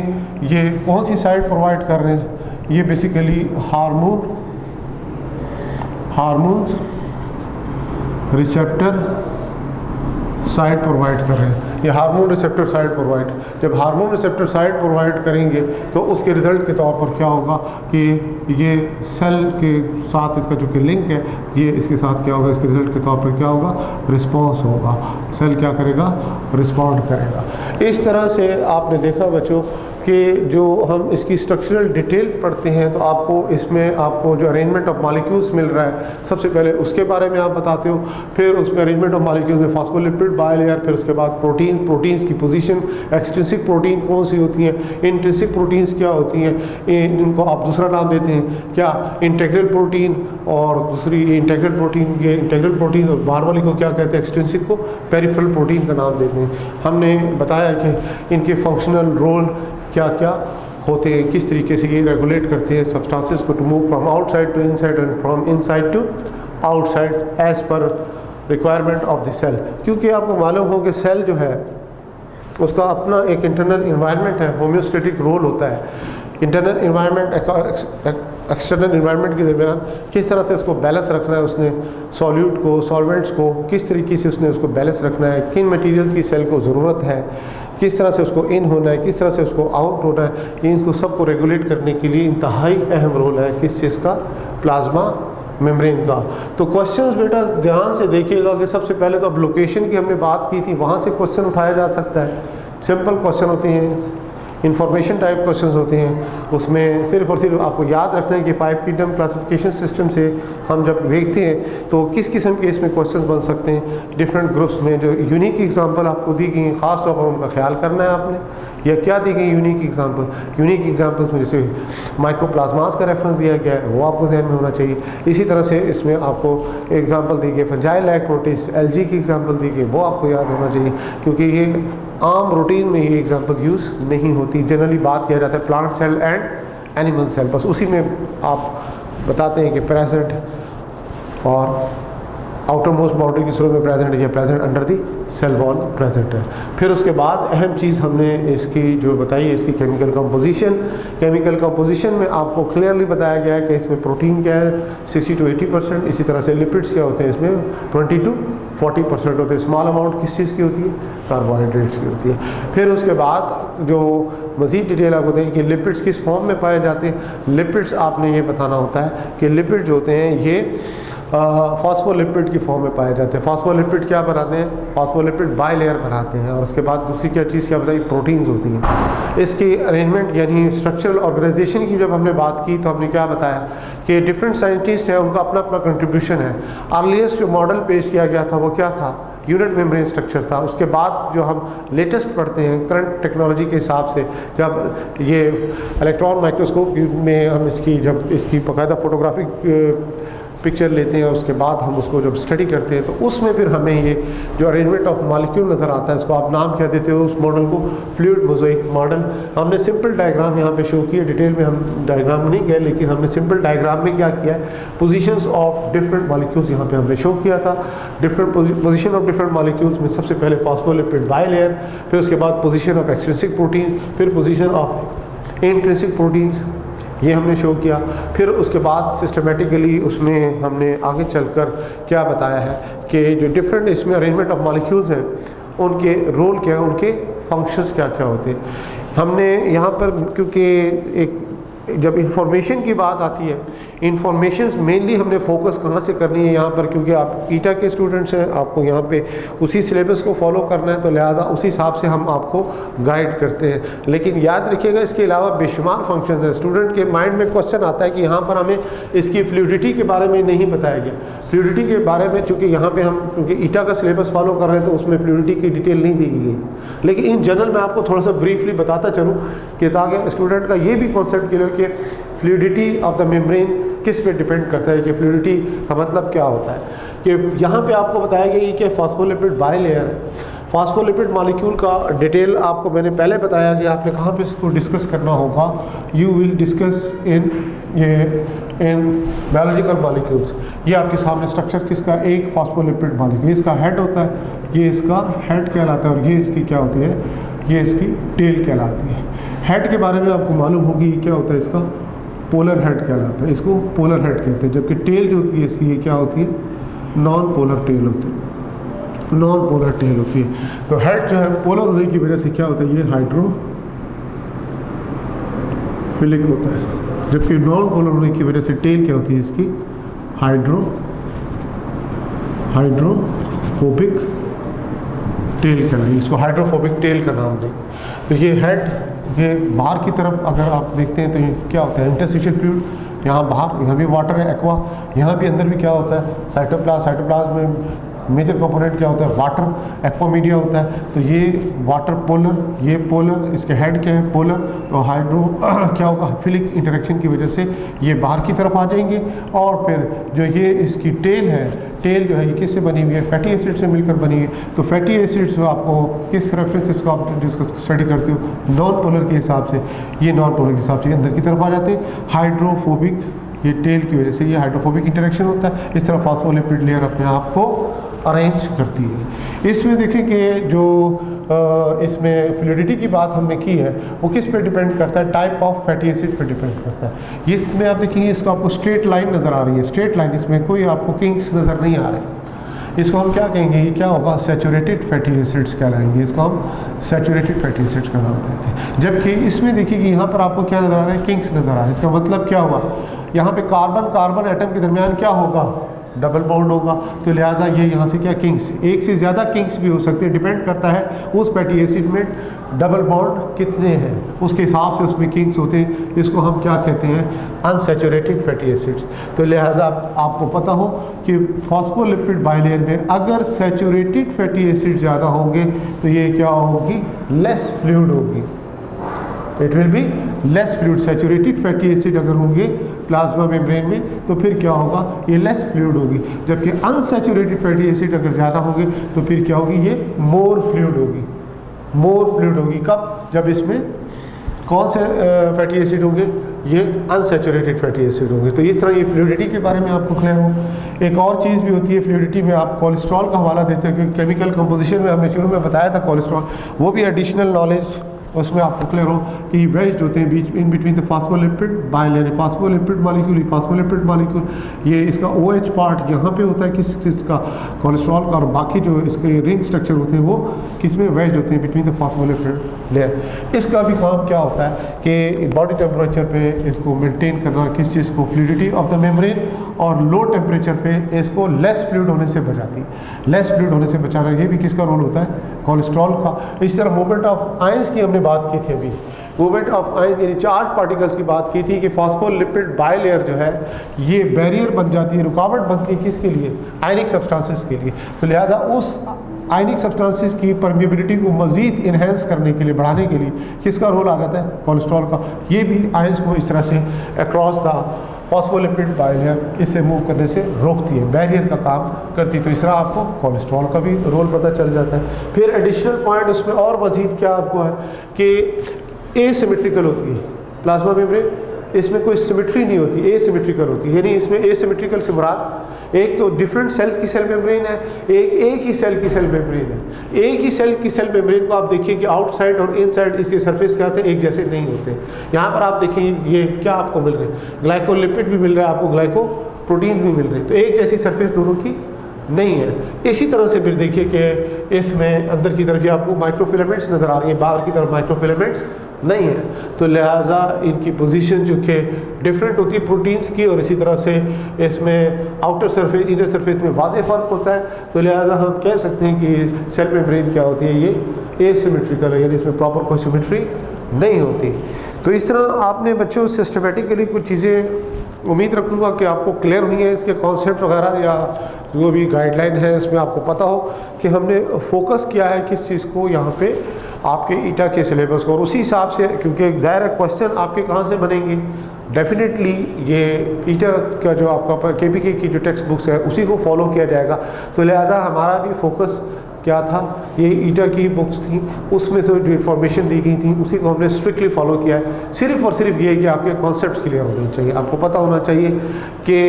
ये कौन सी साइड प्रोवाइड कर रहे हैं, ये basically hormones receptor side provide कर रहे हैं। ये हार्मोन रिसेप्टर साइड प्रोवाइड, जब हार्मोन रिसेप्टर साइड प्रोवाइड करेंगे तो उसके रिजल्ट के तौर पर क्या होगा कि ये सेल के साथ इसका जो कि लिंक है, ये इसके साथ क्या होगा, इसके रिजल्ट के तौर पर क्या होगा, रिस्पॉन्स होगा। सेल क्या करेगा, रिस्पॉन्ड करेगा। इस तरह से आपने देखा बच्चों कि जो हम इसकी स्ट्रक्चरल डिटेल पढ़ते हैं तो आपको इसमें आपको जो अरेंजमेंट ऑफ मॉलिक्यूल्स मिल रहा है, सबसे पहले उसके बारे में आप बताते हो, फिर उसमें अरेंजमेंट ऑफ मॉलिक्यूल्स में फॉस्फोलिपिड बायलेयर, फिर उसके बाद प्रोटीन्स की पोजीशन, एक्सट्रिंसिक प्रोटीन कौन सी होती हैं, इंट्रिंसिक प्रोटीन्स क्या होती हैं, इनको आप दूसरा नाम देते हैं क्या, इंटेग्रल प्रोटीन, और दूसरी इंटेग्रल प्रोटीन, ये इंटेग्रल प्रोटीन और बाहर वाली को क्या कहते हैं, एक्सट्रिंसिक को पेरिफेरल प्रोटीन का नाम देते हैं। हमने बताया कि इनके फंक्शनल रोल क्या क्या होते हैं, किस तरीके से ये रेगुलेट करते हैं सब्सटेंसेस को to move from outside to inside and from inside to outside as per requirement of the cell. क्योंकि आपको मालूम हो कि सेल जो है उसका अपना एक इंटरनल इन्वायरमेंट है, होम्योस्टेटिक रोल होता है। इंटरनल इन्वायरमेंट एक्सटर्नल इन्वायरमेंट के दरमियान किस तरह से उसको बैलेंस रखना है, उसने सॉल्यूट को, सॉल्वेंट्स को किस तरीके से उसने उसको बैलेंस रखना है, किन मटेरियल्स की सेल को ज़रूरत है, किस तरह से उसको इन होना है, किस तरह से उसको आउट होना है, इनको सबको रेगुलेट करने के लिए इंतहाई अहम रोल है किस चीज़ का, प्लाज्मा मेम्ब्रेन का। तो क्वेश्चंस बेटा ध्यान से देखिएगा कि सबसे पहले तो अब लोकेशन की हमने बात की थी, वहाँ से क्वेश्चन उठाया जा सकता है। सिंपल क्वेश्चन होते हैं, इंफॉर्मेशन टाइप क्वेश्चंस होते हैं, उसमें सिर्फ और सिर्फ आपको याद रखना है कि 5 किंगडम क्लासिफिकेशन सिस्टम से हम जब देखते हैं तो किस किस्म के इसमें क्वेश्चंस बन सकते हैं डिफरेंट ग्रुप्स में। जो यूनिक एग्जांपल आपको दी गई ख़ास तौर पर उनका ख्याल करना है आपने, या क्या दी गई यूनिक एग्जांपल। यूनिक एग्जांपल्स में जैसे माइकोप्लाज्मास का रेफरेंस दिया गया है, वो आपको ध्यान में होना चाहिए। इसी तरह से इसमें आपको एग्जांपल दी गई फंजाइल लाइक प्रोटिस्ट, एलजी की एग्जांपल दी गई, वो आपको याद होना चाहिए, क्योंकि ये आम रूटीन में ये एग्जांपल यूज़ नहीं होती। जनरली बात किया जाता है plant cell and animal cell, बस उसी में आप बताते हैं कि प्रेजेंट और आउटर मोस्ट बाउंड्री की सूरत में प्रेजेंट है या present under the cell wall present है। फिर उसके बाद अहम चीज़ हमने इसकी जो बताई है, इसकी केमिकल कंपोजिशन। केमिकल कंपोजिशन में आपको क्लियरली बताया गया है कि इसमें प्रोटीन क्या है 60 to 80%, इसी तरह से लिपिड्स क्या होते हैं इसमें 20 to 40% होते हैं। स्मॉल अमाउंट किस चीज़ की होती है, कार्बोहाइड्रेट्स की होती है। फिर उसके बाद जो मज़ीद डिटेल आपको दें कि लिपिड्स किस फॉर्म में पाए जाते हैं। लिपिड्स आपने ये बताना होता है कि लिपिड जो होते हैं ये फॉस्फोलिपिड की फॉर्म में पाए जाते हैं। फॉस्फोलिपिड क्या बनाते हैं, फॉस्फोलिपिड बाई लेयर बनाते हैं। और उसके बाद दूसरी क्या चीज़ क्या बताई, प्रोटीन्स होती हैं। इसकी अरेंजमेंट यानी स्ट्रक्चरल ऑर्गेनाइजेशन की जब हमने बात की तो हमने क्या बताया कि डिफरेंट साइंटिस्ट हैं, उनका अपना अपना कंट्रीब्यूशन है। अर्लीस्ट जो मॉडल पेश किया गया था वो क्या था, यूनिट मेम्ब्रेन स्ट्रक्चर था। उसके बाद जो हम लेटेस्ट पढ़ते हैं करंट टेक्नोलॉजी के हिसाब से, जब ये इलेक्ट्रॉन माइक्रोस्कोप में हम जब इसकी बाकायदा फोटोग्राफिक पिक्चर लेते हैं और उसके बाद हम उसको जब स्टडी करते हैं तो उसमें फिर हमें ये जो अरेंजमेंट ऑफ मॉलिक्यूल नज़र आता है, इसको आप नाम क्या देते हो उस मॉडल को, फ्लूइड मोज़ेक मॉडल। हमने सिंपल डायग्राम यहाँ पे शो किया, डिटेल में हम डायग्राम नहीं गए, लेकिन हमने सिंपल डायग्राम में क्या किया है, पोजीशंस ऑफ डिफरेंट मॉलिक्यूल्स यहाँ पे हमने शो किया था। Different position of different molecules में सबसे पहले फॉस्फोलिपिड बाई लेयर, फिर उसके बाद पोजीशन ऑफ एक्सट्रिंसिक प्रोटीन, फिर पोजीशन ऑफ इंट्रिंसिक प्रोटीन्स, ये हमने शो किया। फिर उसके बाद सिस्टमेटिकली उसमें हमने आगे चलकर क्या बताया है कि जो डिफरेंट इसमें अरेंजमेंट ऑफ मॉलिक्यूल्स हैं उनके रोल क्या है, उनके फंक्शंस क्या क्या होते हैं। हमने यहाँ पर क्योंकि एक जब इंफॉर्मेशन की बात आती है, इंफॉर्मेशन मेनली हमने फोकस कहाँ से करनी है यहाँ पर, क्योंकि आप ईटा के स्टूडेंट्स हैं, आपको यहाँ पे उसी सिलेबस को फॉलो करना है, तो लिहाजा उसी हिसाब से हम आपको गाइड करते हैं। लेकिन याद रखिएगा इसके अलावा बेशुमार फंक्शन है। स्टूडेंट के माइंड में क्वेश्चन आता है कि यहाँ पर हमें इसकी फ्लूइडिटी के बारे में नहीं बताया गया। फ्लूइडिटी के बारे में चूँकि यहाँ पर हम क्योंकि ईटा का सिलेबस फॉलो कर रहे हैं तो उसमें फ्लूइडिटी की डिटेल नहीं दी गई, लेकिन इन जनरल मैं आपको थोड़ा सा ब्रीफली बताता चलूँ कि ताकि स्टूडेंट का ये भी कॉन्सेप्ट क्लियर कि फ्लूइडिटी ऑफ द मेम्ब्रेन किस पे डिपेंड करता है, कि फ्लूइडिटी का मतलब क्या होता है। कि यहाँ पे आपको बताया गया कि फॉस्फोलिपिड बाई लेयर है। फॉस्फोलिपिड मॉलिक्यूल का डिटेल आपको मैंने पहले बताया कि आपने कहाँ पे इसको डिस्कस करना होगा, you will discuss in biological molecules. ये आपके सामने स्ट्रक्चर किसका, एक फॉस्फोलिपिड मॉलिक्यूल, इसका हेड होता है, ये इसका हेड कहलाता है, और ये इसकी क्या होती है, ये इसकी टेल कहलाती है। हेड के बारे में आपको मालूम होगी क्या होता है, इसका पोलर हेड कहलाता है, इसको पोलर हेड कहते हैं। जबकि टेल जो होती है इसकी ये क्या होती है, नॉन पोलर टेल होती है, नॉन पोलर टेल होती है। तो हेड जो है पोलर होने की वजह से क्या होता है, ये हाइड्रोफिलिक होता है, जबकि नॉन पोलर होने की वजह से टेल क्या होती है इसकी हाइड्रोफोबिक टेल कहलाती है। इसको हाइड्रोफोबिक टेल का नाम दें। तो ये हेड, ये बाहर की तरफ अगर आप देखते हैं तो ये क्या होता है, इंटरस्टिशियल फ्लूइड, यहाँ बाहर, यहाँ भी वाटर है एक्वा, यहाँ भी अंदर भी क्या होता है साइटोप्लाज्म में मेजर कंपोनेंट क्या होता है, वाटर, एक्वा मीडिया होता है। तो ये वाटर पोलर, ये पोलर, इसके हेड क्या है पोलर, तो हाइड्रो क्या होगा, फिलिक इंटरेक्शन की वजह से ये बाहर की तरफ आ जाएंगे। और फिर जो ये इसकी टेल है, टेल जो है ये किससे बनी हुई है, फैटी एसिड से मिलकर बनी है। तो फैटी एसिड्स आपको किस रेफरेंस को आप डिस्कस स्टडी करते हो, नॉन पोलर के हिसाब से, ये नॉन पोलर के हिसाब से अंदर की तरफ आ जाते हैं। हाइड्रोफोबिक, ये टेल की वजह से ये हाइड्रोफोबिक इंटरेक्शन होता है। इस तरह फॉस्फोलिपिड लेयर अपने आप को अरेंज करती है। इसमें देखें कि जो इसमें फ्लूइडिटी की बात हमने की है वो किस पे डिपेंड करता है, टाइप ऑफ फैटी एसिड पे डिपेंड करता है। इसमें आप देखेंगे इसको आपको स्ट्रेट लाइन नज़र आ रही है, स्ट्रेट लाइन, इसमें कोई आपको किंग्स नज़र नहीं आ रहे। इसको हम क्या कहेंगे, ये क्या होगा, सैचुरेटेड फैटी एसिड्स कहलाएंगे, इसको हम सैचुरेटेड फैटी एसिड्स का नाम देते हैं। जबकि इसमें देखिए कि यहाँ पर आपको क्या नज़र आ रहा है, किंग्स नज़र आ रहा है। इसका मतलब क्या हुआ, यहाँ पे कार्बन कार्बन एटम के दरमियान क्या होगा, डबल बॉन्ड होगा, तो लिहाजा ये यहाँ से क्या किंग्स, एक से ज़्यादा किंग्स भी हो सकते हैं, डिपेंड करता है उस फैटी एसिड में डबल बॉन्ड कितने हैं, उसके हिसाब से उसमें किंग्स होते हैं। इसको हम क्या कहते हैं, अनसैचुरेटेड फैटी एसिड्स। तो लिहाजा आपको पता हो कि फॉस्फोलिपिड बाइलेयर में अगर सैचुरेटेड फैटी एसिड ज़्यादा होंगे तो ये क्या होगी, लेस फ्लूइड होगी, it will be less fluid. Saturated fatty acid अगर होंगे प्लाज्मा मेम्ब्रेन में तो फिर क्या होगा, ये लेस फ्लूइड होगी। जबकि अनसैचुरेटेड फैटी एसिड अगर ज़्यादा होंगे तो फिर क्या होगी, ये मोर फ्लूइड होगी, मोर फ्लूइड होगी। कब, जब इसमें कौन से फैटी एसिड होंगे, ये अनसैचुरेटेड फैटी एसिड होंगे। तो इस तरह ये फ्लूइडिटी के बारे में आपको क्लियर हो। एक और चीज़ भी होती है फ्लूइडिटी में, आप कोलेस्ट्रॉल का हवाला देते हैं क्योंकि केमिकल कंपोजिशन में हमने शुरू में बताया था कोलेस्ट्रॉल, वो भी एडिशनल नॉलेज उसमें आपको क्लियर हो कि वेज्ड होते हैं बीच in between the phospholipid bilayer, phospholipid molecule, phospholipid molecule, ये इसका OH पार्ट यहाँ पे होता है किस का, कोलेस्ट्रॉल का, और बाकी जो इसके रिंग स्ट्रक्चर होते हैं वो किस में वेज्ड होते हैं, बिटवीन द फास्फोलिपिड लेयर। इसका भी काम क्या होता है कि बॉडी टेम्परेचर पे इसको मेंटेन करना, किस चीज़ को, फ्लूइडिटी ऑफ द मेम्ब्रेन, और लो टेम्परेचर पे इसको लेस फ्लूइड होने से बचाती है। लेस फ्लूइड होने से बचाना ये भी किसका रोल होता है, कोलेस्ट्रॉल का। इस तरह मूवमेंट ऑफ आयंस की हमने बात की थी अभी, मूवमेंट ऑफ आयंस यानी चार्ज पार्टिकल्स की बात की थी कि फॉस्फोलिपिड बाइलेयर जो है ये बैरियर बन जाती है, रुकावट बनती है किसके लिए, आयनिक सब्सटेंसेस के लिए। तो लिहाजा उस आयनिक सब्सटेंसेस की परमिएबिलिटी को मज़ीद इन्हेंस करने के लिए, बढ़ाने के लिए किसका रोल आ जाता है, कोलेस्ट्रॉल का। ये भी आयंस को इस तरह से अक्रॉस द फॉस्फोलिपिड बाइलेयर इसे मूव करने से रोकती है, बैरियर का काम करती है। तो इस तरह आपको कोलेस्ट्रॉल का भी रोल पता चल जाता है। फिर एडिशनल पॉइंट उसमें और मज़ीद क्या आपको है कि एसिमेट्रिकल होती है प्लाज्मा मेम्ब्रेन, इसमें कोई सिमेट्री नहीं होती, एसिमेट्रिकल होती है। यानी इसमें एसिमेट्रिकल से मुराद एक तो डिफरेंट सेल्स की सेल मेम्ब्रेन है, एक ही सेल की सेल मेम्ब्रेन है। एक ही सेल की सेल मेम्ब्रेन को आप देखिए कि आउटसाइड और इनसाइड इसके सरफेस क्या होते हैं, एक जैसे नहीं होते। यहाँ पर आप देखें ये क्या आपको मिल रहे हैं, ग्लाइकोलिपिड भी मिल रहा है आपको, ग्लाइकोप्रोटीन भी मिल रहे हैं, तो एक जैसी सरफेस दोनों की नहीं है। इसी तरह से फिर देखिए कि इसमें अंदर की तरफ ही आपको माइक्रोफिलामेंट्स नज़र आ रही है, बाहर की तरफ माइक्रोफिलामेंट्स नहीं है। तो लिहाजा इनकी पोजीशन जो कि डिफरेंट होती है प्रोटीन्स की, और इसी तरह से इसमें आउटर सरफेस इनर सरफेस में वाज़े फ़र्क होता है। तो लिहाजा हम कह सकते हैं कि सेल मेम्ब्रेन क्या होती है, ये एसिमेट्रिकल है, यानी इसमें प्रॉपर कोई सिमेट्री नहीं होती। तो इस तरह आपने बच्चों सिस्टमेटिकली कुछ चीज़ें उम्मीद रखूँगा कि आपको क्लियर हुई हैं, इसके कॉन्सेप्ट वगैरह या जो भी गाइडलाइन है इसमें आपको पता हो कि हमने फोकस किया है किस चीज़ को यहाँ पे आपके ईटा के सिलेबस को, और उसी हिसाब से, क्योंकि ज़ाहिर है क्वेश्चन आपके कहाँ से बनेंगे, डेफिनेटली ये ईटा का जो आपका KPK की जो टेक्स्ट बुक्स है उसी को फॉलो किया जाएगा। तो लिहाजा हमारा भी फोकस क्या था, ये ईटा की बुक्स थी, उसमें से जो इन्फॉर्मेशन दी गई थी उसी को हमने स्ट्रिक्टली फॉलो किया है। सिर्फ और सिर्फ ये है कि आपके कॉन्सेप्ट क्लियर होने चाहिए, आपको पता होना चाहिए कि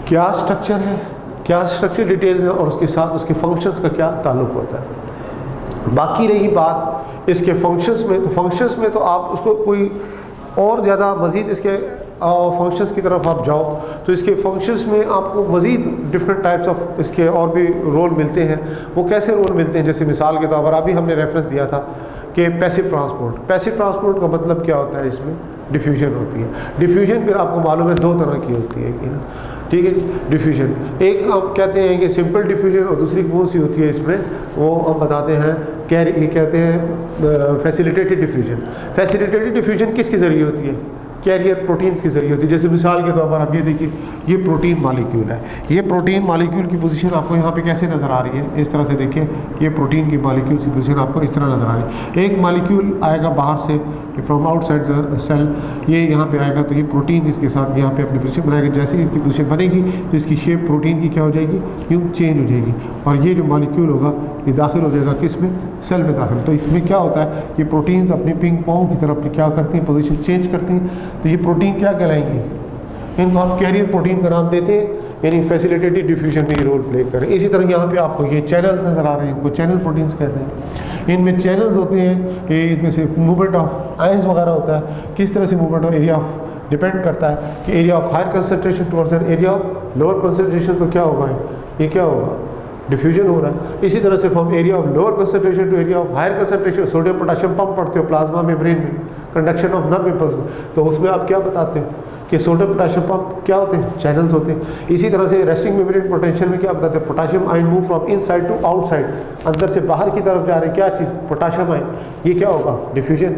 क्या स्ट्रक्चर है, क्या स्ट्रक्चर डिटेल्स है, और उसके साथ उसके फंक्शंस का क्या ताल्लुक़ होता है। बाकी रही बात इसके फंक्शंस में, तो फंक्शंस में तो आप उसको कोई और ज़्यादा मज़ीद इसके फंक्शंस की तरफ आप जाओ तो इसके फंक्शंस में आपको मज़ीद डिफरेंट टाइप्स ऑफ इसके और भी रोल मिलते हैं। वो कैसे रोल मिलते हैं, जैसे मिसाल के तौर पर अभी हमने रेफरेंस दिया था कि पैसिव ट्रांसपोर्ट। पैसिव ट्रांसपोर्ट का मतलब क्या होता है, इसमें डिफ्यूजन होती है। डिफ्यूजन फिर आपको मालूम है दो तरह की होती है कि ना, ठीक है जी। डिफ्यूजन एक हम कहते हैं कि सिंपल डिफ्यूजन, और दूसरी कौन सी होती है इसमें, वो हम बताते हैं ये कहते हैं फैसिलिटेटेड डिफ्यूजन। फैसिलिटेटेड डिफ्यूजन किसके ज़रिए होती है, कैरियर प्रोटीन्स के ज़रिए होती है। जैसे मिसाल के तौर पर आप ये देखिए, ये प्रोटीन मॉलिक्यूल है, ये प्रोटीन मॉलिक्यूल की पोजीशन आपको यहाँ पे कैसे नज़र आ रही है, इस तरह से देखिए, ये प्रोटीन की मॉलिक्यूल की पोजीशन आपको इस तरह नज़र आ रही है। एक मॉलिक्यूल आएगा बाहर से, फ्रॉम आउटसाइड द सेल, ये यहाँ पे आएगा, तो ये प्रोटीन इसके साथ यहाँ पे अपनी पोजीशन बनाएगा। जैसे ही इसकी पोजीशन बनेगी तो इसकी शेप प्रोटीन की क्या हो जाएगी, यूँ चेंज हो जाएगी, और ये जो मॉलिक्यूल होगा ये दाखिल हो जाएगा किस में, सेल में दाखिल। तो इसमें क्या होता है, ये प्रोटीन्स अपनी पिंग पोंग की तरफ क्या करती हैं, पोजीशन चेंज करती हैं। तो ये प्रोटीन क्या कहलाएंगी, इनको हम कैरियर प्रोटीन का नाम देते हैं, यानी फैसिलिटेटेड डिफ्यूजन में ये रोल प्ले करें। इसी तरह यहाँ पे आपको ये चैनल नज़र आ रहे हैं, इनको चैनल प्रोटीन्स कहते हैं। इनमें चैनल्स होते हैं, ये इनमें से मूवमेंट ऑफ आयंस वगैरह होता है, किस तरह से movement of area of depend करता है कि area of higher concentration towards area of lower concentration, तो क्या होगा, ये क्या होगा, डिफ्यूजन हो रहा है। इसी तरह से हम area of lower concentration to area of higher concentration, sodium potassium pump पढ़ते हो प्लाज्मा मेम्ब्रेन में, कंडक्शन ऑफ नर्व इम्पल्स में, तो उसमें आप क्या बताते हो कि सोडियम पोटेशियम पंप क्या होते हैं, चैनल्स होते हैं। इसी तरह से रेस्टिंग मेम्ब्रेन पोटेंशियल में क्या बताते हैं, potassium ion move from inside to outside, अंदर से बाहर की तरफ जा रहे हैं, क्या चीज़, पोटेशियम आयन, ये क्या होगा, डिफ्यूजन।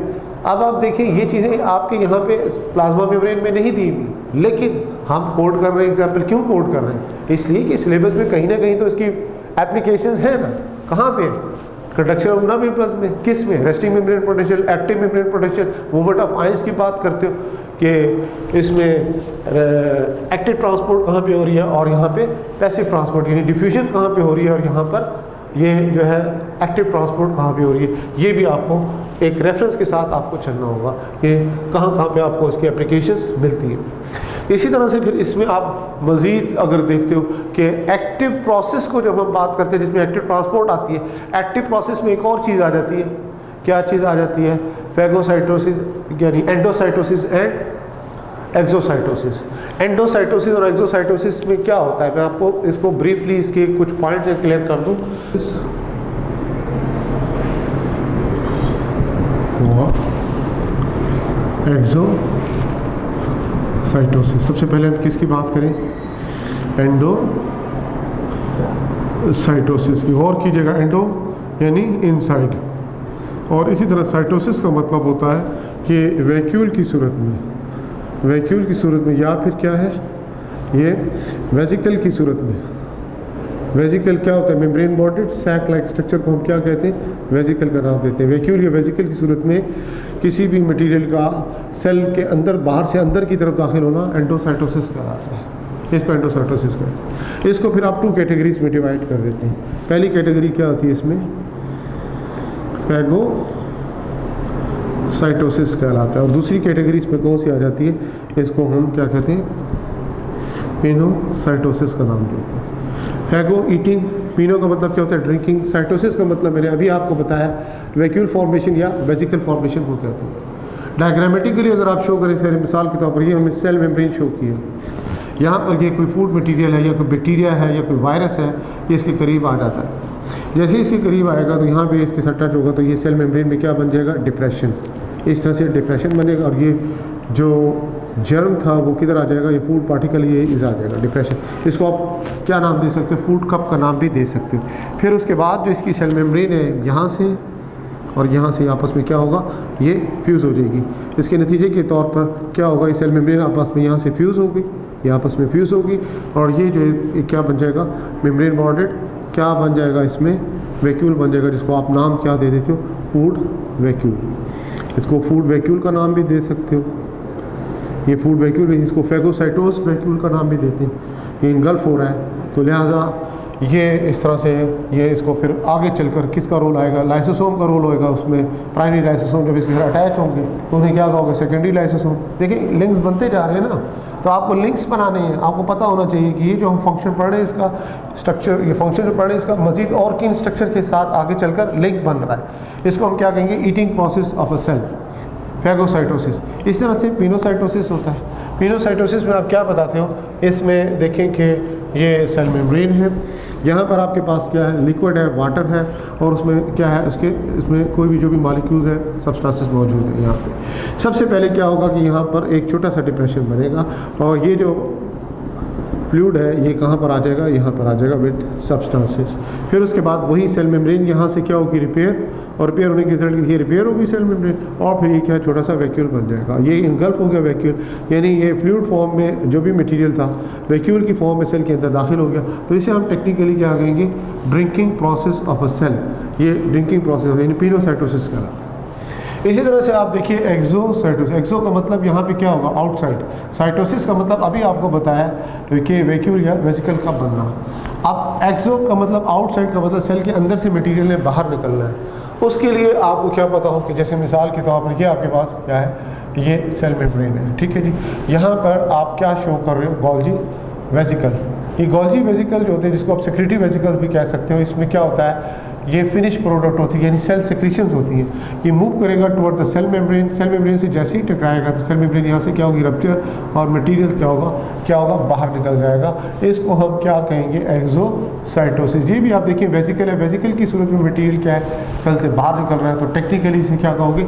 अब आप देखिए ये चीज़ें आपके यहाँ पे प्लाज्मा मेम्ब्रेन में नहीं दी हुई, लेकिन हम कोड कर रहे हैं एग्जाम्पल, क्यों कोड कर रहे हैं, इसलिए कि सिलेबस में कहीं ना कहीं तो इसकी एप्लीकेशंस है ना, कहाँ पे, कंडक्शन ऑफ नर्व इम्पल्स में, किस में, resting membrane potential, active membrane potential, movement of ions की बात करते हो कि इसमें एक्टिव ट्रांसपोर्ट कहाँ पे हो रही है और यहाँ पे पैसिव ट्रांसपोर्ट यानी डिफ्यूजन कहाँ पे हो रही है और यहाँ पर ये जो है एक्टिव ट्रांसपोर्ट कहाँ पे हो रही है। ये भी आपको एक रेफरेंस के साथ आपको चलना होगा कि कहाँ पे आपको इसकी एप्लीकेशंस मिलती है। इसी तरह से फिर इसमें आप मज़ीद अगर देखते हो कि एक्टिव प्रोसेस को जब हम बात करते हैं जिसमें एक्टिव ट्रांसपोर्ट आती है, एक्टिव प्रोसेस में एक और चीज़ आ जाती है, क्या चीज़ आ जाती है, फैगोसाइटोसिस यानी एंडोसाइटोसिस एंड एक्सोसाइटोसिस। एंडोसाइटोसिस और एक्सोसाइटोसिस में क्या होता है, मैं आपको इसको ब्रीफली इसके कुछ पॉइंट्स क्लियर कर दूँ। एक्सोसाइटोसिस, सबसे पहले हम किसकी बात करें, एंडोसाइटोसिस की, और कीजिएगा एंडो यानी इनसाइड, और इसी तरह साइटोसिस का मतलब होता है कि वैक्यूल की सूरत में, वैक्यूल की सूरत में, या फिर क्या है ये वेसिकल की सूरत में। वेसिकल क्या होता है, membrane bonded sac like structure को हम क्या कहते हैं, वेसिकल का नाम देते हैं। वैक्यूल या वेसिकल की सूरत में किसी भी मटेरियल का सेल के अंदर बाहर से अंदर की तरफ दाखिल होना एंडोसाइटोसिस कहलाता है, इसको एंडोसाइटोसिस कहते हैं। इसको फिर आप 2 कैटेगरीज में डिवाइड कर देते हैं। पहली कैटेगरी क्या होती है इसमें, फैगोसाइटोसिस कहलाता है, और दूसरी कैटेगरी इसमें कौन सी आ जाती है, इसको हम क्या कहते हैं, पिनोसाइटोसिस का नाम देते हैं। फैगो ईटिंग, पिनो का मतलब क्या होता है, ड्रिंकिंग, साइटोसिस का मतलब मैंने अभी आपको बताया वैक्यूल फॉर्मेशन या वेसिकल फॉर्मेशन को कहते हैं। डायग्रामेटिकली अगर आप शो करें, सर मिसाल के तौर पर ये हमें सेल मेम्ब्रेन शो की है, यहाँ पर ये कोई फूड मटेरियल है या कोई बैक्टीरिया है या कोई वायरस है, ये इसके करीब आ जाता है। जैसे ही इसके करीब आएगा तो यहाँ पे इसके साथ टच होगा तो ये सेल मेम्ब्रेन में क्या बन जाएगा, डिप्रेशन, इस तरह से डिप्रेशन बनेगा, और ये जो जर्म था वो किधर आ जाएगा, ये फूड पार्टिकल ये इस आ जाएगा, डिप्रेशन। इसको आप क्या नाम दे सकते हो, फूड कप का नाम भी दे सकते हो। फिर उसके बाद जो इसकी सेल मेम्ब्रेन है, यहाँ से और यहाँ से आपस में क्या होगा, ये फ्यूज़ हो जाएगी। इसके नतीजे के तौर पर क्या होगा, ये सेल मेम्ब्रेन आपस में यहाँ से फ्यूज़ होगी, ये आपस में फ्यूज़ होगी, और ये जो है क्या बन जाएगा, मेम्ब्रेन बॉन्डेड क्या बन जाएगा, इसमें वैक्यूल बन जाएगा, जिसको आप नाम क्या दे देते हो, फूड वैक्यूल। इसको फूड वैक्यूल का नाम भी दे सकते हो, ये फूड वैक्यूल, इसको फैगोसाइटोस वैक्यूल का नाम भी देते हैं। ये इनगल्फ हो रहा है, तो लिहाजा ये इस तरह से ये इसको फिर आगे चलकर किसका रोल आएगा, लाइसोसोम का रोल होएगा उसमें। प्राइमरी लाइसोसोम जब इसके साथ अटैच होंगे तो उन्हें क्या कहोगे, सेकेंडरी लाइसोसोम। देखिए लिंक्स बनते जा रहे हैं ना, तो आपको लिंक्स बनाने हैं, आपको पता होना चाहिए कि ये जो हम फंक्शन पढ़ रहे हैं इसका स्ट्रक्चर, ये फंक्शन जो पढ़ रहे हैं इसका मजीद और किन स्ट्रक्चर के साथ आगे चलकर लिंक बन रहा है, इसको हम क्या कहेंगे, eating process of a cell, phagocytosis. इस तरह से पिनोसाइटोसिस होता है। पिनोसाइटोसिस में आप क्या बताते हो, इसमें देखें कि ये सेल मेम्ब्रेन है, यहाँ पर आपके पास क्या है, लिक्विड है, वाटर है, और उसमें क्या है, उसके इसमें कोई भी जो भी मॉलिक्यूल्स है, सब्सटेंसेस मौजूद है। यहाँ पे सबसे पहले क्या होगा कि यहाँ पर एक छोटा सा डिप्रेशन बनेगा, और ये जो फ्लूइड है ये कहाँ पर आ जाएगा, यहाँ पर आ जाएगा विद सब्सटेंसेस। फिर उसके बाद वही सेल मेम्ब्रेन यहाँ से क्या होगी, रिपेयर, और रिपेयर होने के रिजल्ट ये रिपेयर होगी सेल मेम्ब्रेन, और फिर ये क्या छोटा सा वैक्यूल बन जाएगा। ये इनगल्फ हो गया वैक्यूल, यानी ये फ्लूइड फॉर्म में जो भी मटेरियल था वैक्यूल की फॉर्म में सेल के अंदर दाखिल हो गया। तो इसे हम टेक्निकली क्या कहेंगे, drinking process of a cell. ये ड्रिंकिंग प्रोसेस यानी पिनोसाइटोसिस कहलाता है। इसी तरह से आप देखिए एक्सोसाइटोसिस, एक्सो का मतलब यहाँ पे क्या होगा, आउटसाइड। साइटोसिस का मतलब अभी आपको बताया कि वैक्यूल या वेसिकल का बनना। अब एक्सो का मतलब आउटसाइड का मतलब सेल के अंदर से मटेरियल ने बाहर निकलना है। उसके लिए आपको क्या पता हो कि जैसे मिसाल के तौर पर ये आपके पास क्या है, ये सेल मेम्ब्रेन है, ठीक है जी। यहाँ पर आप क्या शो कर रहे हो, गोल्जी वेसिकल। ये गोल्जी वेसिकल जो होते हैं, जिसको आप सेक्रेटरी वेसिकल्स भी कह सकते हो, इसमें क्या होता है, ये फिनिश प्रोडक्ट होती है, यानी सेल सेक्रीशंस होती हैं। ये मूव करेगा toward the cell membrane, cell membrane से जैसे ही टकराएगा तो सेल मेम्ब्रेन यहाँ से क्या होगी, रप्चर, और मटेरियल क्या होगा बाहर निकल जाएगा। इसको हम क्या कहेंगे, एक्सोसाइटोसिस। ये भी आप देखिए वेसिकल है, वेसिकल की सूरत में मटेरियल क्या है, सेल से बाहर निकल रहा है, तो टेक्निकली इसे क्या कहोगे,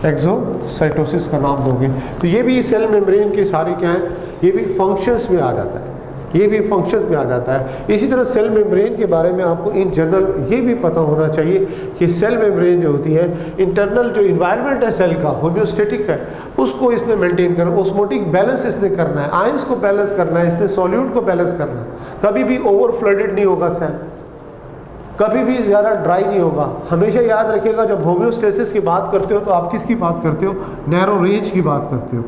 एक्सोसाइटोसिस का नाम दोगे। तो ये भी सेल मेम्ब्रेन के सारे क्या है, ये भी फंक्शंस में आ जाता है, ये भी फंक्शंस में आ जाता है। इसी तरह सेल मेम्ब्रेन के बारे में आपको इन जनरल ये भी पता होना चाहिए कि सेल मेम्ब्रेन जो होती है, इंटरनल जो इन्वायरमेंट है सेल का, होम्योस्टेटिक है, उसको इसने मेंटेन करना, ऑस्मोटिक बैलेंस इसने करना है, आयंस को बैलेंस करना है, इसने सॉल्यूट को बैलेंस करना है। कभी भी ओवर फ्लडेड नहीं होगा सेल, कभी भी ज़्यादा ड्राई नहीं होगा। हमेशा याद रखिएगा, जब होम्योस्टेसिस की बात करते हो तो आप किसकी बात करते हो, नैरो रेंज की बात करते हो।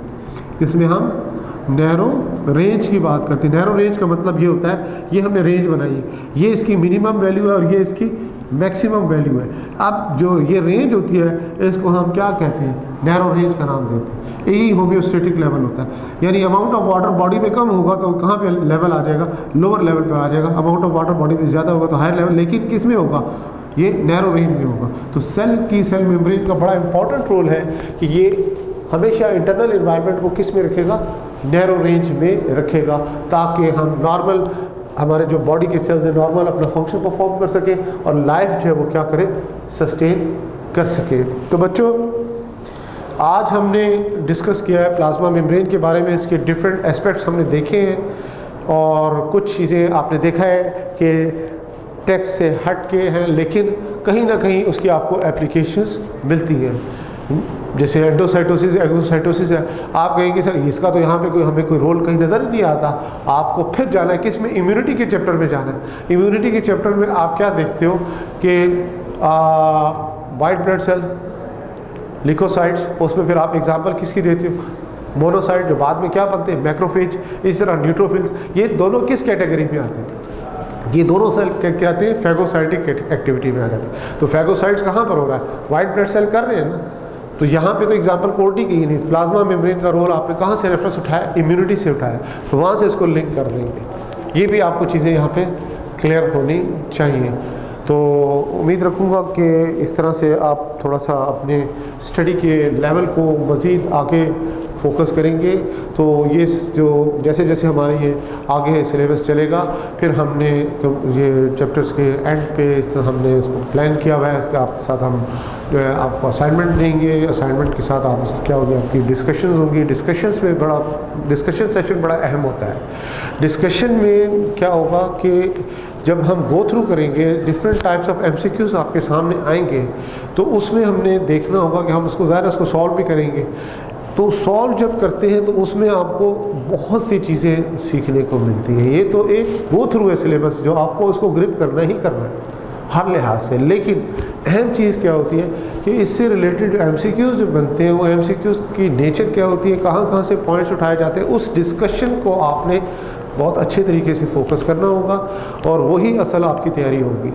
इसमें हम नैरो रेंज की बात करते हैं। नैरो रेंज का मतलब ये होता है, ये हमने रेंज बनाई है, ये इसकी मिनिमम वैल्यू है और ये इसकी मैक्सिमम वैल्यू है। अब जो ये रेंज होती है, इसको हम क्या कहते हैं, नैरो रेंज का नाम देते हैं। यही होम्योस्टेटिक लेवल होता है, यानी अमाउंट ऑफ वाटर बॉडी में कम होगा तो कहाँ पे लेवल आ जाएगा, लोअर लेवल पर आ जाएगा। अमाउंट ऑफ वाटर बॉडी में ज़्यादा होगा तो हायर लेवल, लेकिन किस में होगा, ये नैरो रेंज में होगा। तो सेल मेम्ब्रेन का बड़ा इंपॉर्टेंट रोल है कि ये हमेशा इंटरनल इन्वायरमेंट को किस में रखेगा, नैरो रेंज में रखेगा, ताकि हम नॉर्मल, हमारे जो बॉडी के सेल्स हैं, नॉर्मल अपना फंक्शन परफॉर्म कर सके और लाइफ जो है वो क्या करे, सस्टेन कर सके। तो बच्चों, आज हमने डिस्कस किया है प्लाज्मा मेम्ब्रेन के बारे में, इसके डिफरेंट एस्पेक्ट्स हमने देखे हैं और कुछ चीज़ें आपने देखा है कि टेक्स्ट से हट के हैं, लेकिन कहीं ना कहीं उसकी आपको एप्लीकेशंस मिलती हैं। जैसे एंडोसाइटोसिस, एक्सोसाइटोसिस है, आप कहेंगे सर इसका तो यहाँ पे हमें कोई रोल कहीं नज़र नहीं आता। आपको फिर जाना है किस में, इम्यूनिटी के चैप्टर में जाना है। इम्यूनिटी के चैप्टर में आप क्या देखते हो कि वाइट ब्लड सेल, लिकोसाइट्स, उसमें फिर आप एग्जांपल किसकी देते हो, मोनोसाइट, जो बाद में क्या बनते हैं, मैक्रोफेज, इस तरह न्यूट्रोफिल्स। ये दोनों किस कैटेगरी में आते हैं, ये दोनों सेल क्या कहते हैं, फैगोसाइटिक एक्टिविटी में आ जाते हैं। तो फैगोसाइट्स कहाँ पर हो रहा है, वाइट ब्लड सेल कर रहे हैं ना, तो यहाँ पे तो एग्जांपल कोट नहीं की नहीं। प्लाज्मा मेम्ब्रेन का रोल आपने कहाँ से रेफरेंस उठाया, इम्यूनिटी से उठाया, तो वहाँ से इसको लिंक कर देंगे। ये भी आपको चीज़ें यहाँ पे क्लियर होनी चाहिए। तो उम्मीद रखूँगा कि इस तरह से आप थोड़ा सा अपने स्टडी के लेवल को मज़ीद आगे फोकस करेंगे। तो ये जो जैसे जैसे हमारे ये आगे सिलेबस चलेगा, फिर हमने ये चैप्टर्स के एंड पे इस तरह हमने इसको प्लान किया हुआ है। इसके आपके साथ हम जो है आपको असाइनमेंट देंगे, असाइनमेंट के साथ आप क्या होगी, आपकी डिस्कशंस होंगी। डिस्कशंस में बड़ा डिस्कशन सेशन बड़ा अहम होता है। डिस्कशन में क्या होगा कि जब हम गो थ्रू करेंगे, डिफरेंट टाइप्स ऑफ MCQs आपके सामने आएंगे, तो उसमें हमने देखना होगा कि हम उसको ज़ाहिर उसको सॉल्व भी करेंगे। तो सॉल्व जब करते हैं तो उसमें आपको बहुत सी चीज़ें सीखने को मिलती हैं। ये तो एक गो थ्रू है सिलेबस, जो आपको उसको ग्रिप करना ही करना है हर लिहाज से। लेकिन अहम चीज़ क्या होती है कि इससे रिलेटेड जो MCQs जो बनते हैं, वो MCQs की नेचर क्या होती है, कहाँ कहाँ से पॉइंट्स उठाए जाते हैं, उस डिस्कशन को आपने बहुत अच्छे तरीके से फोकस करना होगा और वही असल आपकी तैयारी होगी।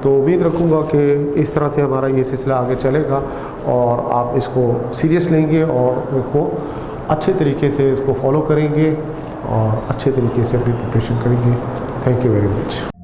तो उम्मीद रखूँगा कि इस तरह से हमारा ये सिलसिला आगे चलेगा और आप इसको सीरियस लेंगे और इसको अच्छे तरीके से इसको फॉलो करेंगे और अच्छे तरीके से अपनी प्रिपरेशन करेंगे। Thank you very much.